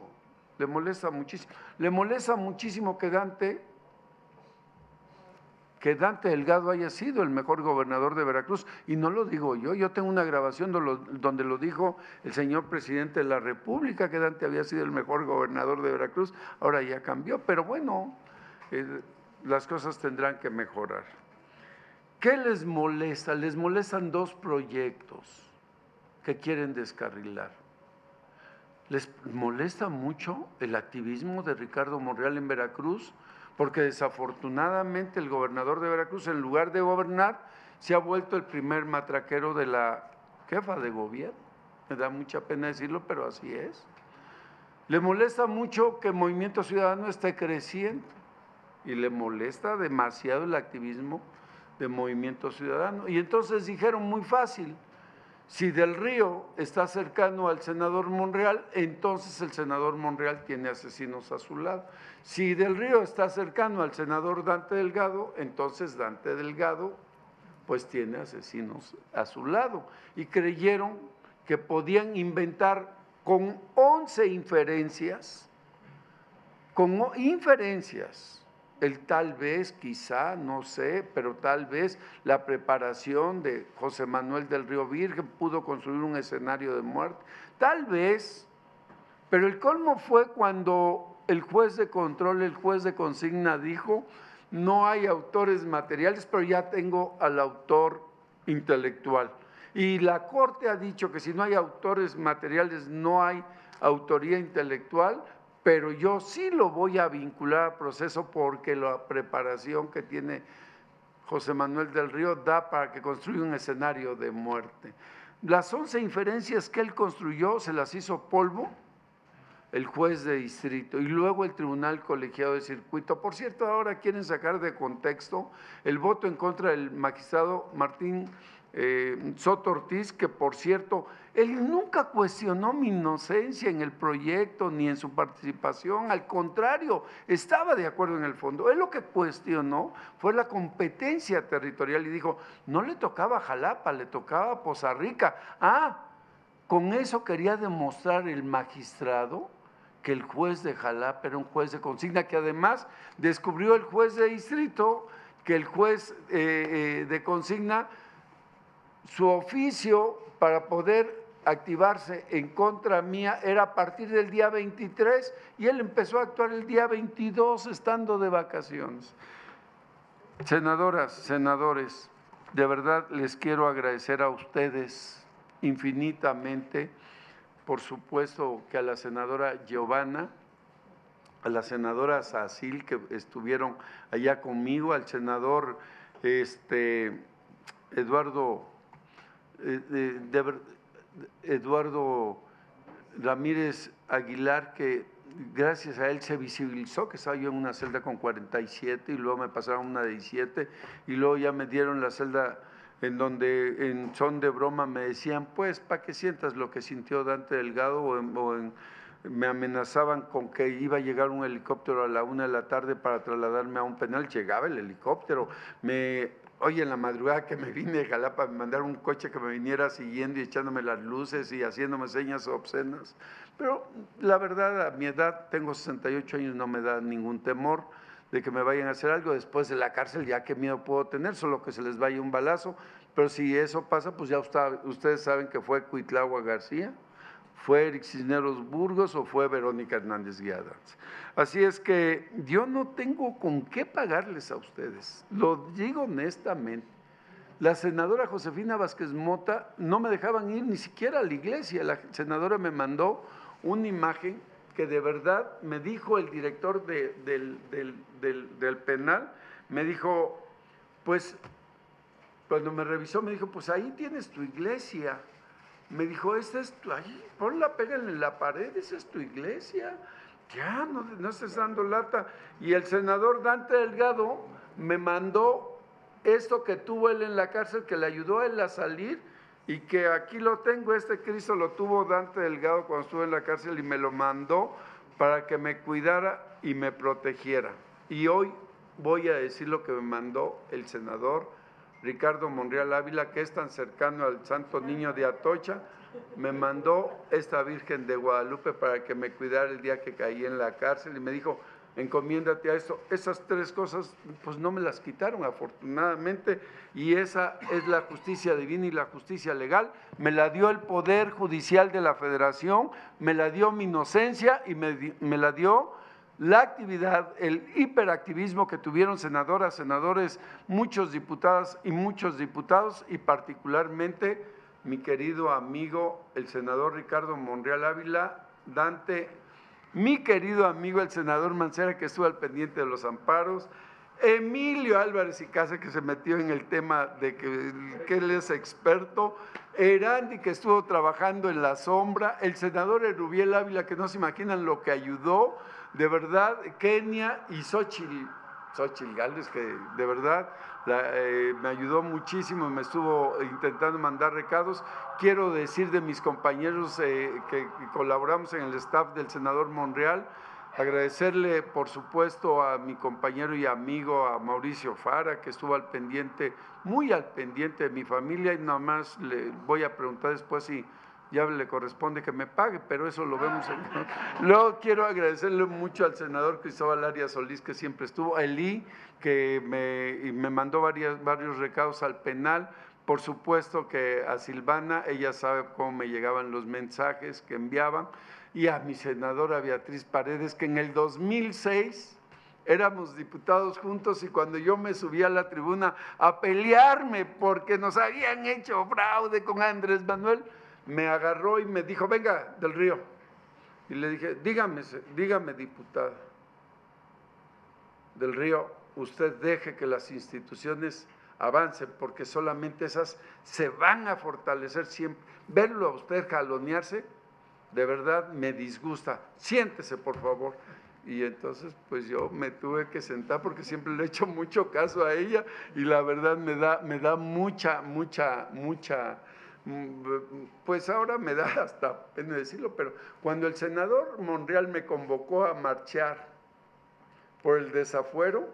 le molesta muchísimo. Le molesta muchísimo que Dante Delgado haya sido el mejor gobernador de Veracruz, y no lo digo yo tengo una grabación donde lo dijo el señor presidente de la República, que Dante había sido el mejor gobernador de Veracruz, ahora ya cambió, pero bueno, las cosas tendrán que mejorar. ¿Qué les molesta? Les molestan 2 proyectos que quieren descarrilar. Les molesta mucho el activismo de Ricardo Monreal en Veracruz, porque desafortunadamente el gobernador de Veracruz, en lugar de gobernar, se ha vuelto el primer matraquero de la jefa de gobierno. Me da mucha pena decirlo, pero así es. Le molesta mucho que Movimiento Ciudadano esté creciendo. y le molesta demasiado el activismo de Movimiento Ciudadano. Y entonces dijeron muy fácil, si Del Río está cercano al senador Monreal, entonces el senador Monreal tiene asesinos a su lado. Si Del Río está cercano al senador Dante Delgado, entonces Dante Delgado pues tiene asesinos a su lado. Y creyeron que podían inventar con 11 inferencias, el tal vez, quizá, no sé, pero tal vez la preparación de José Manuel del Río Virgen pudo construir un escenario de muerte, tal vez, pero el colmo fue cuando el juez de control, el juez de consigna dijo, no hay autores materiales, pero ya tengo al autor intelectual. Y la Corte ha dicho que si no hay autores materiales, no hay autoría intelectual, pero yo sí lo voy a vincular al proceso porque la preparación que tiene José Manuel del Río da para que construya un escenario de muerte. Las 11 inferencias que él construyó se las hizo polvo el juez de distrito y luego el tribunal colegiado de circuito. Por cierto, ahora quieren sacar de contexto el voto en contra del magistrado Martín Soto Ortiz, que por cierto, él nunca cuestionó mi inocencia en el proyecto ni en su participación, al contrario, estaba de acuerdo en el fondo. Él lo que cuestionó fue la competencia territorial y dijo, no le tocaba a Jalapa, le tocaba a Poza Rica. Con eso quería demostrar el magistrado que el juez de Jalapa era un juez de consigna, que además descubrió el juez de distrito que el juez de consigna, su oficio para poder activarse en contra mía era a partir del día 23 y él empezó a actuar el día 22 estando de vacaciones. Senadoras, senadores, de verdad les quiero agradecer a ustedes infinitamente, por supuesto que a la senadora Giovanna, a la senadora Sacil que estuvieron allá conmigo, al senador Eduardo Ramírez Aguilar, que gracias a él se visibilizó que estaba yo en una celda con 47 y luego me pasaron una de 17 y luego ya me dieron la celda en donde en son de broma me decían, pues, para que sientas lo que sintió Dante Delgado me amenazaban con que iba a llegar un helicóptero a la 1 de la tarde para trasladarme a un penal. Llegaba el helicóptero, hoy en la madrugada que me vine de Jalapa me mandaron un coche que me viniera siguiendo y echándome las luces y haciéndome señas obscenas. Pero la verdad, a mi edad, tengo 68 años, no me da ningún temor de que me vayan a hacer algo después de la cárcel, ya qué miedo puedo tener, solo que se les vaya un balazo. Pero si eso pasa, pues ya ustedes saben que fue Cuitlahua García, fue Eric Cisneros Burgos o fue Verónica Hernández Guiadaz. Así es que yo no tengo con qué pagarles a ustedes, lo digo honestamente. La senadora Josefina Vázquez Mota no me dejaban ir ni siquiera a la iglesia. La senadora me mandó una imagen que de verdad me dijo el director del penal, me dijo, pues, cuando me revisó me dijo, pues ahí tienes tu iglesia. Me dijo, esta es tu, ahí, ponla, pégale en la pared, esa es tu iglesia. Ya, no estés dando lata. Y el senador Dante Delgado me mandó esto que tuvo él en la cárcel, que le ayudó a él a salir, y que aquí lo tengo, este Cristo lo tuvo Dante Delgado cuando estuvo en la cárcel y me lo mandó para que me cuidara y me protegiera. Y hoy voy a decir lo que me mandó el senador Ricardo Monreal Ávila, que es tan cercano al Santo Niño de Atocha. Me mandó esta Virgen de Guadalupe para que me cuidara el día que caí en la cárcel y me dijo, encomiéndate a esto. Esas tres cosas pues no me las quitaron afortunadamente, y esa es la justicia divina y la justicia legal. Me la dio el Poder Judicial de la Federación, me la dio mi inocencia y me la dio la actividad, el hiperactivismo que tuvieron senadoras, senadores, muchos diputadas y muchos diputados, y particularmente mi querido amigo el senador Ricardo Monreal Ávila, Dante, mi querido amigo el senador Mancera, que estuvo al pendiente de los amparos, Emilio Álvarez y Casa, que se metió en el tema de que él es experto, Erandi, que estuvo trabajando en la sombra, el senador Erubiel Ávila, que no se imaginan lo que ayudó, de verdad, Kenia y Xochitl Xochitl Gálvez, que de verdad me ayudó muchísimo, me estuvo intentando mandar recados. Quiero decir de mis compañeros que colaboramos en el staff del senador Monreal, agradecerle, por supuesto, a mi compañero y amigo, a Mauricio Fara, que estuvo al pendiente, muy al pendiente de mi familia, y nada más le voy a preguntar después si ya le corresponde que me pague, pero eso lo vemos. Luego quiero agradecerle mucho al senador Cristóbal Arias Solís, que siempre estuvo, a Eli, que me mandó varios recados al penal. Por supuesto que a Silvana, ella sabe cómo me llegaban los mensajes que enviaban, y a mi senadora Beatriz Paredes, que en el 2006 éramos diputados juntos, y cuando yo me subí a la tribuna a pelearme porque nos habían hecho fraude con Andrés Manuel, me agarró y me dijo, venga, Del Río. Y le dije, dígame, diputada Del Río, usted deje que las instituciones avancen, porque solamente esas se van a fortalecer siempre. Verlo a usted jalonearse, de verdad me disgusta. Siéntese, por favor. Y entonces, pues yo me tuve que sentar porque siempre le he hecho mucho caso a ella, y la verdad me da mucha, pues ahora me da hasta pena decirlo, pero cuando el senador Monreal me convocó a marchar por el desafuero,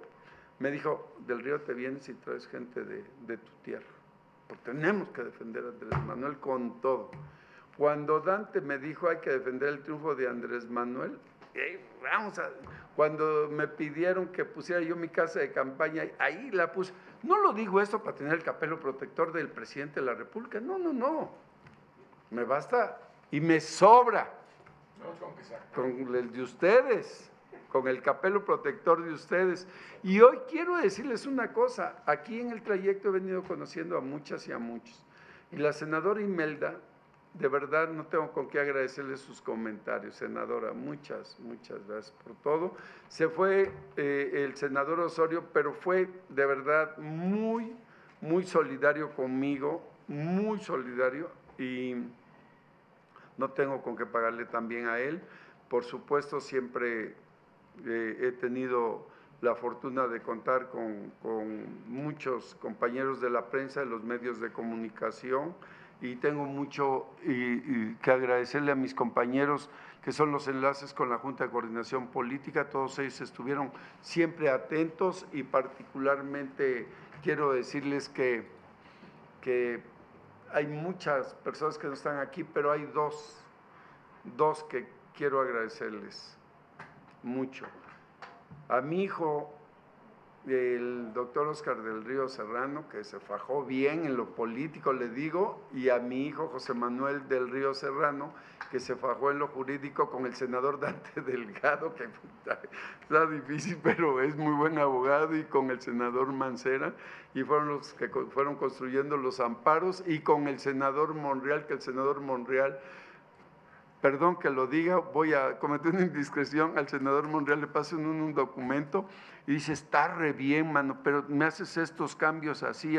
me dijo, Del Río, te vienes y traes gente de tu tierra, porque tenemos que defender a Andrés Manuel con todo. Cuando Dante me dijo, hay que defender el triunfo de Andrés Manuel, cuando me pidieron que pusiera yo mi casa de campaña, ahí la puse. No lo digo esto para tener el capelo protector del presidente de la República, no, me basta y me sobra con el de ustedes, con el capelo protector de ustedes. Y hoy quiero decirles una cosa, aquí en el trayecto he venido conociendo a muchas y a muchos, y la senadora Imelda, de verdad no tengo con qué agradecerle sus comentarios, senadora, muchas gracias por todo. Se fue el senador Osorio, pero fue de verdad muy solidario conmigo, muy solidario, y no tengo con qué pagarle también a él. Por supuesto, siempre he tenido la fortuna de contar con muchos compañeros de la prensa, de los medios de comunicación, y tengo mucho que agradecerle a mis compañeros que son los enlaces con la Junta de Coordinación Política. Todos ellos estuvieron siempre atentos, y particularmente quiero decirles que hay muchas personas que no están aquí, pero hay dos que quiero agradecerles mucho. A mi hijo, el doctor Óscar del Río Serrano, que se fajó bien en lo político, le digo, y a mi hijo José Manuel del Río Serrano, que se fajó en lo jurídico con el senador Dante Delgado, que está difícil, pero es muy buen abogado, y con el senador Mancera, y fueron los que fueron construyendo los amparos, y con el senador Monreal, que el senador Monreal, perdón que lo diga, voy a cometer una indiscreción, al senador Monreal le pasan un documento y dice, está re bien, mano, pero me haces estos cambios así,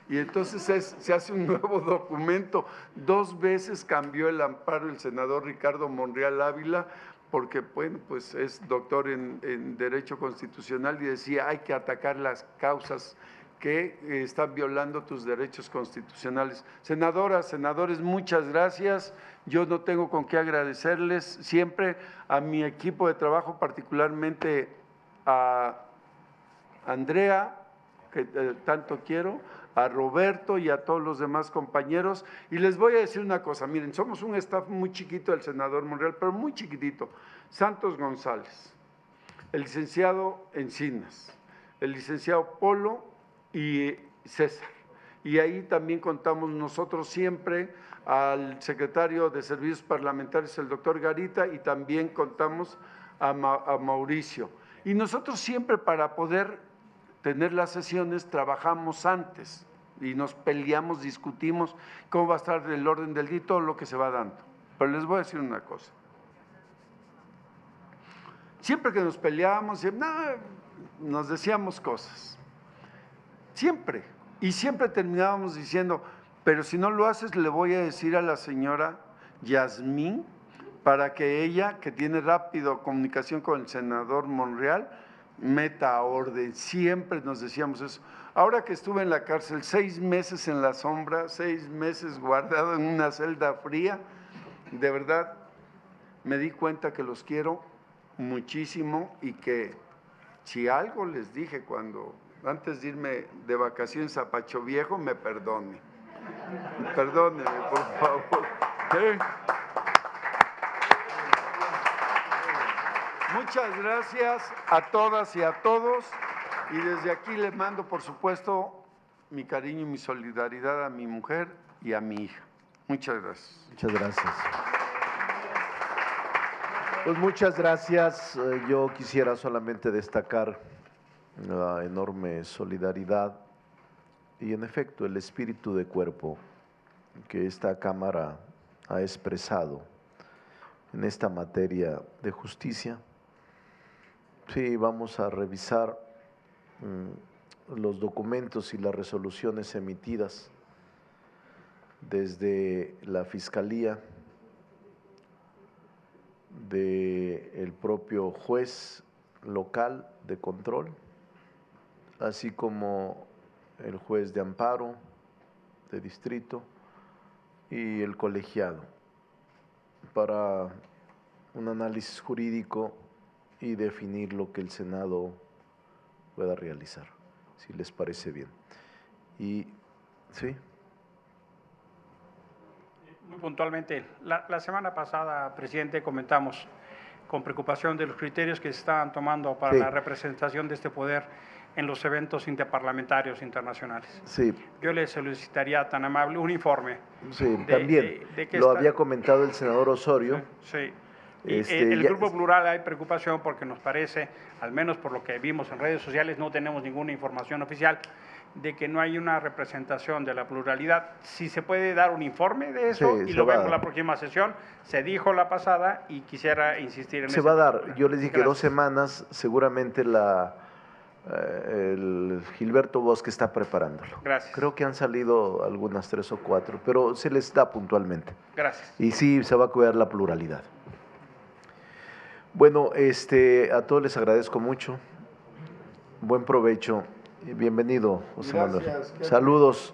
y entonces se hace un nuevo documento. 2 veces cambió el amparo el senador Ricardo Monreal Ávila, porque bueno, pues es doctor en Derecho Constitucional, y decía, hay que atacar las causas que están violando tus derechos constitucionales. Senadoras, senadores, muchas gracias. Yo no tengo con qué agradecerles siempre a mi equipo de trabajo, particularmente a Andrea, que tanto quiero, a Roberto y a todos los demás compañeros. Y les voy a decir una cosa, miren, somos un staff muy chiquito del senador Monreal, pero muy chiquitito. Santos González, el licenciado Encinas, el licenciado Polo y César. Y ahí también contamos nosotros siempre al secretario de Servicios Parlamentarios, el doctor Garita, y también contamos a Mauricio. Y nosotros siempre, para poder tener las sesiones, trabajamos antes y nos peleamos, discutimos cómo va a estar el orden del día y todo lo que se va dando. Pero les voy a decir una cosa. Siempre que nos peleábamos, nos decíamos cosas. Siempre. Y siempre terminábamos diciendo, pero si no lo haces, le voy a decir a la señora Yasmín, para que ella, que tiene rápido comunicación con el senador Monreal, meta orden, siempre nos decíamos eso. Ahora que estuve en la cárcel 6 meses en la sombra, 6 meses guardado en una celda fría, de verdad me di cuenta que los quiero muchísimo y que si algo les dije antes de irme de vacaciones a Pacho Viejo, me perdone. Perdóneme, por favor. Muchas gracias a todas y a todos. Y desde aquí les mando, por supuesto, mi cariño y mi solidaridad a mi mujer y a mi hija. Muchas gracias. Muchas gracias. Pues muchas gracias. Yo quisiera solamente destacar la enorme solidaridad y, en efecto, el espíritu de cuerpo que esta Cámara ha expresado en esta materia de justicia. Sí, vamos a revisar los documentos y las resoluciones emitidas desde la Fiscalía, del propio juez local de control, así como el juez de amparo de distrito y el colegiado, para un análisis jurídico y definir lo que el Senado pueda realizar, si les parece bien. Y sí. Muy puntualmente, la semana pasada, presidente, comentamos con preocupación de los criterios que se estaban tomando para la representación de este poder en los eventos interparlamentarios internacionales. Sí. Yo le solicitaría tan amable un informe. Sí, también lo había comentado el senador Osorio. Sí. El Grupo Plural hay preocupación porque nos parece, al menos por lo que vimos en redes sociales, no tenemos ninguna información oficial de que no hay una representación de la pluralidad. Si se puede dar un informe de eso y lo vemos en la próxima sesión, se dijo la pasada y quisiera insistir en eso. Se va a dar, yo les dije 2 semanas, seguramente el Gilberto Bosque está preparándolo. Gracias. Creo que han salido algunas 3 o 4, pero se les da puntualmente. Gracias. Y sí, se va a cuidar la pluralidad. Bueno, a todos les agradezco mucho. Buen provecho. Bienvenido, José Manuel. Saludos.